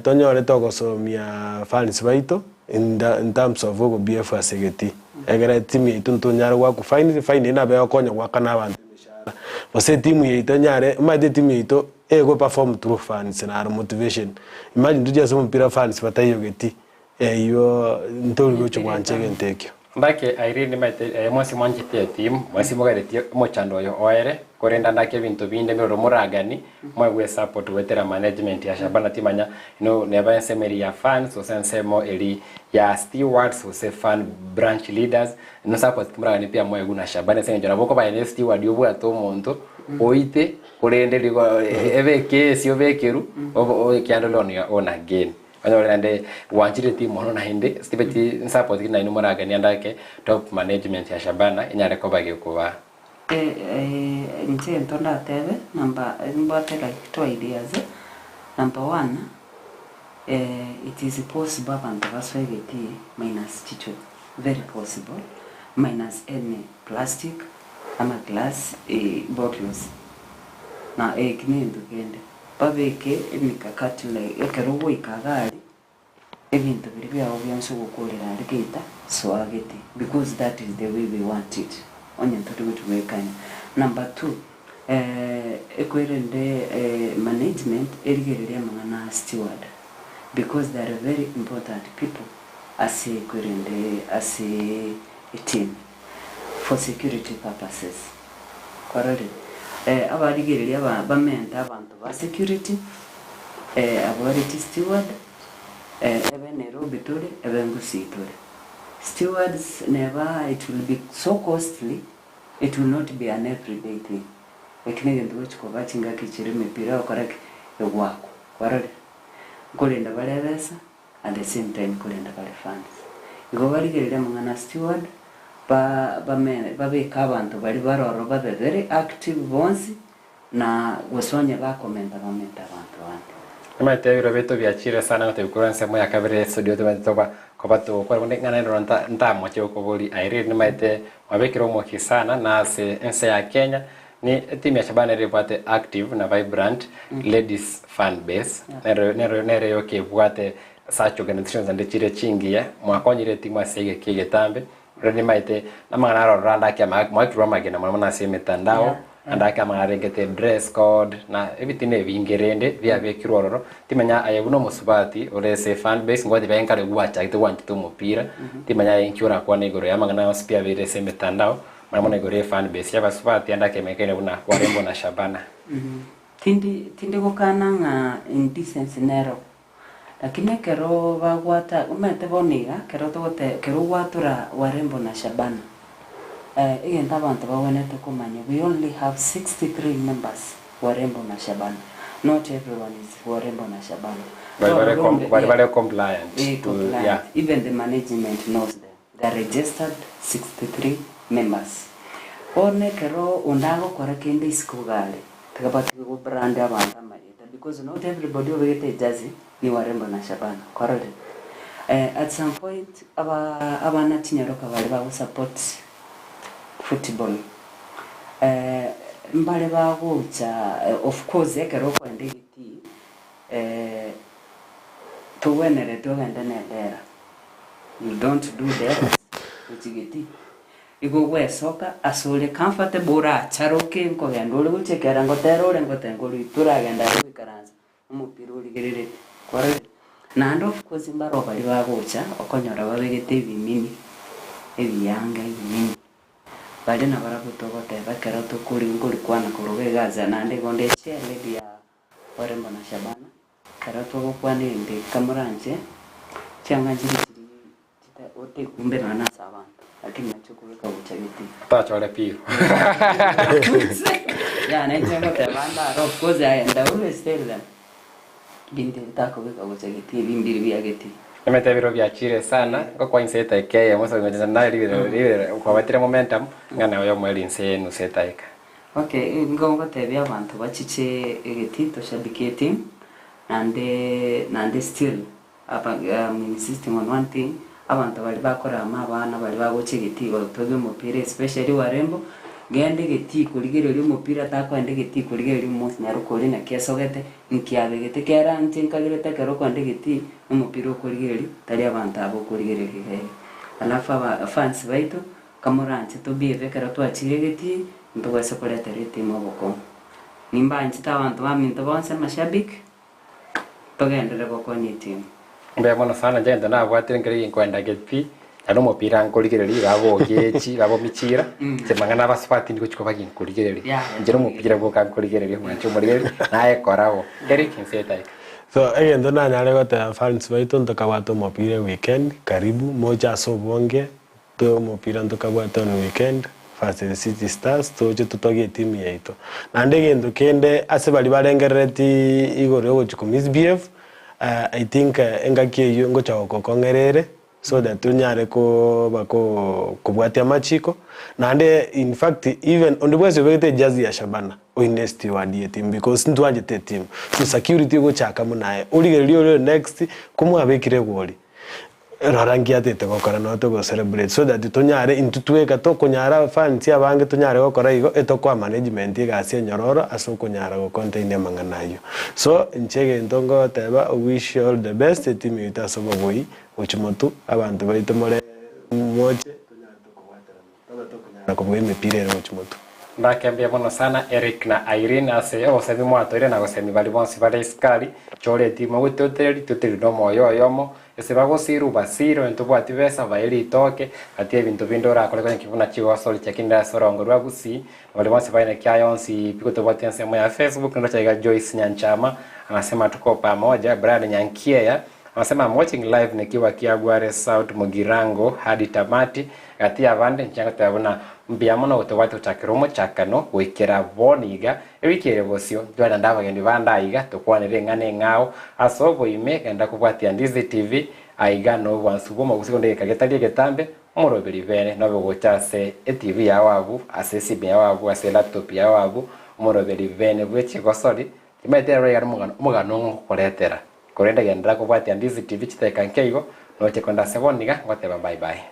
tonyo letoko so mia fans baito in terms of go BF asegeti egere timu yitu nyara wa ku fine na be okonya kwa kana abantu mishara bose timu yitu nyare ma de timu yitu go perform through fans na motivation. Imagine tuja somo mpira fans batayo geti iyo ntoli go chwanche gentekyo. Ndake Irene maite mwasi mwanjite team mwasi mugareti mochando yo oere korenda ndake bintu binde mero muragani mwegwe support wetera management ya Shabana timanya no neba semeri ya fans osensemo eli ya stewards ose fan branch leaders no support kimuragani pia mwegu na Shabana senjora boko ba steward yobu ato monto oite korende ligo ebeke sio bekeru o kyandolo ni on again Anyorende wanjire team ono na hinde stibeti support kina ino muragani andake top management ya Shabana inyare ko bage kuba nche ntonda tebe number mbate like two ideas. Number 1 it is possible abantu baswegeti minus chicho very possible minus any plastic ama glass bottles na kinendo kende babeke emikakati like ekerugo ikagari ebintu biri byawo byanso gukorera rigeta so ageti because that is the way we want it onye ntoto tuwekanya. Number 2 ekwerende management erigerere mangana steward because they are very important people as ekwerende as a team for security purposes korore abarigerere abamenta abantu ba security abariti steward ebe Nairobi tore ebe Gusii tore. Stewards never, it will be so costly, it will not be an everyday thing. Lakini ndio which kwa bachinga kichiri mipira okoreke egwako kwarore kolenda bale besa at the same time kolenda bale fans igo bali gerere mangana steward ba men babeka abantu bali baroro babe very active bonzi na gusonye ba komenta abantu bandi Imate biro beto byachire sana ngote moya kabere studio tumetoba kobato kwa ngana ndo ntamo cyo kobuli Irene maite wabekiro moki sana na se ya Kenya ni timu ya Shabana ipate active na vibrant ladies fan base nere yoke bwate such organizations and chire chingie mwakonyire timu asege kigetambe reni maite na mangana randa kya mwakirwa magena mwana se mitandao andaka marengete dress code na everything ebingerende bya bekirororo timanya ayebuno musubati orese fan base ngode benkare gwacha ite wanchito mupira timanya inkyura kwa negoro yamangana spia birese mitandao mwana negoro fan base yabasubati andake mekene buna warembo na Shabana tindi gukana nga indecency nero lakini kero bagwata umete boniga kero tote kero gwatura warembo na Shabana again abantu bawenete kumanya we only have 63 members warembo na Shabana. Not everyone is warembo na Shabana. Very compliant. Yeah. Even the management knows them. They are registered 63 members. One kero undago kora kende iskugale. Takapati go brand abantu amarita because not everybody ovete jazi ni warembo na Shabana. Correct. At some point abana tinyaroka bali ba support football mbale bagucha of course ekero kwa ndigiti tuwenere tugenda nedera you don't do that utigiti igo wesoka asole comfortable ra charoke nko yandole guchekera ngotero ngotengo litura genda kwikaranza umupira uligerere kware nando of course mbaro bali bagucha okonyora babegete bimini ebiyanga ibimini bali na barabutogote bakero tukuri nguri kwana kurugegaza nande gonde chele dia warembo na Shabana karato kwani ndi kamuranje changanjiri kita ote kumbe na sabantu lakini nachokuweka uchagiti tachole pio ya na njengo tebanda of course I and always tell them bindi takuweka uchagiti bimbiri byageti Nemete biro byachire sana kwa inseta ikeye muso ngeza na libere kwa batire momentum ngana yo mweli inse no setaika. Okay, ngongo tebya abantu bachiche egeti to shabiketi and still insisting on one thing abantu bali bakora amabana bali bagoche geti gotoge mupira especially warembo gende geti kuligereri mupira takwa ndegeti kuligereri umunsi nyarukori na kesogete nkiabegete kera ntinkagirete kero kwa ndegeti umupira kuligereri tari abantu abo kuligereri alafu fans baitu kamuranje to bieve kero twachire geti ndogase koleta rete maboko nimba nchita abantu baminto bonse mashabiki togendere gukoni timu mbe mono sana jenda na bwatire ngiri kwenda getpi ano mupira nkurigereri gabo gechi gabo michira temangana basfati ndiko chiko bagin kurigereri njero mupira go kan kurigereri mwancho murigereri nae korao Eric inseta so again dona nyale gote fans baitu ntokabato mupira weekend karibu moja sobonge to mupira ntokabato no weekend Fast City Stars toje tutoge timu yaito nande gendo kende ase bali barengereti igore go chikumis BF I think engaki yo ngocha kokongerere so that tunyare ko bako kubwatia machiko nande in fact even on the way we just ya Shabana o invest wadi team because ntu aje team so security go chaka munae urigerio next kumu abekire goli rarangia tete gokora no to go celebrate so that tunyare intutweka to kunyara fans abange tunyare gokora igo eto kwa management igasi nyororo aso kunyara go contain manganayo so nchege ntongo teba wish you all the best team itaso bogoi uchimotu abantu baito more moche tunyara to kuwatera to kunyara ko bweme pire uchimotu ndakembia mono sana Eric na Irene ase osemi mwatoire na gosemi bali bonsi bali skali chore timu gutoteri tuteri no moyo yomo ese bagosiru basiro entubwati besa baeli itoke ati ebintu bindora kole kwenye kivuna Chigosori chakinda sorongo rwa Gusii bali bonsi baina kyayonsi piko tubwati nsemo ya Facebook ndo chaiga Joyce Nyanchama anasema tuko pamoja Brad Nyankiea anasema I'm watching live nikiwa Kiagware South Mugirango hadi tamati ati avande nchanga tabona mbiamono utobati utakiromo chakano wikira boniga ebikere bosio jwana ndaba gendi bandaiga tokwanire ngane ngao asobo imeka enda kubwatia Ndizi TV aiga no wansubo gusiko kagetali getambe umuroberi bene no bugotase TV ya wabu asesi bya wabu ase laptop ya wabu umuroberi bene bwe Chigosori imetera yari mugano koretera korenda gendra kubwatia Ndizi TV chiteka nkeigo no chekonda seboniga ngoteba bye bye.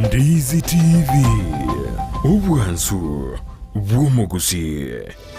Ndizi TV, ubwansu bw'omu Gusii.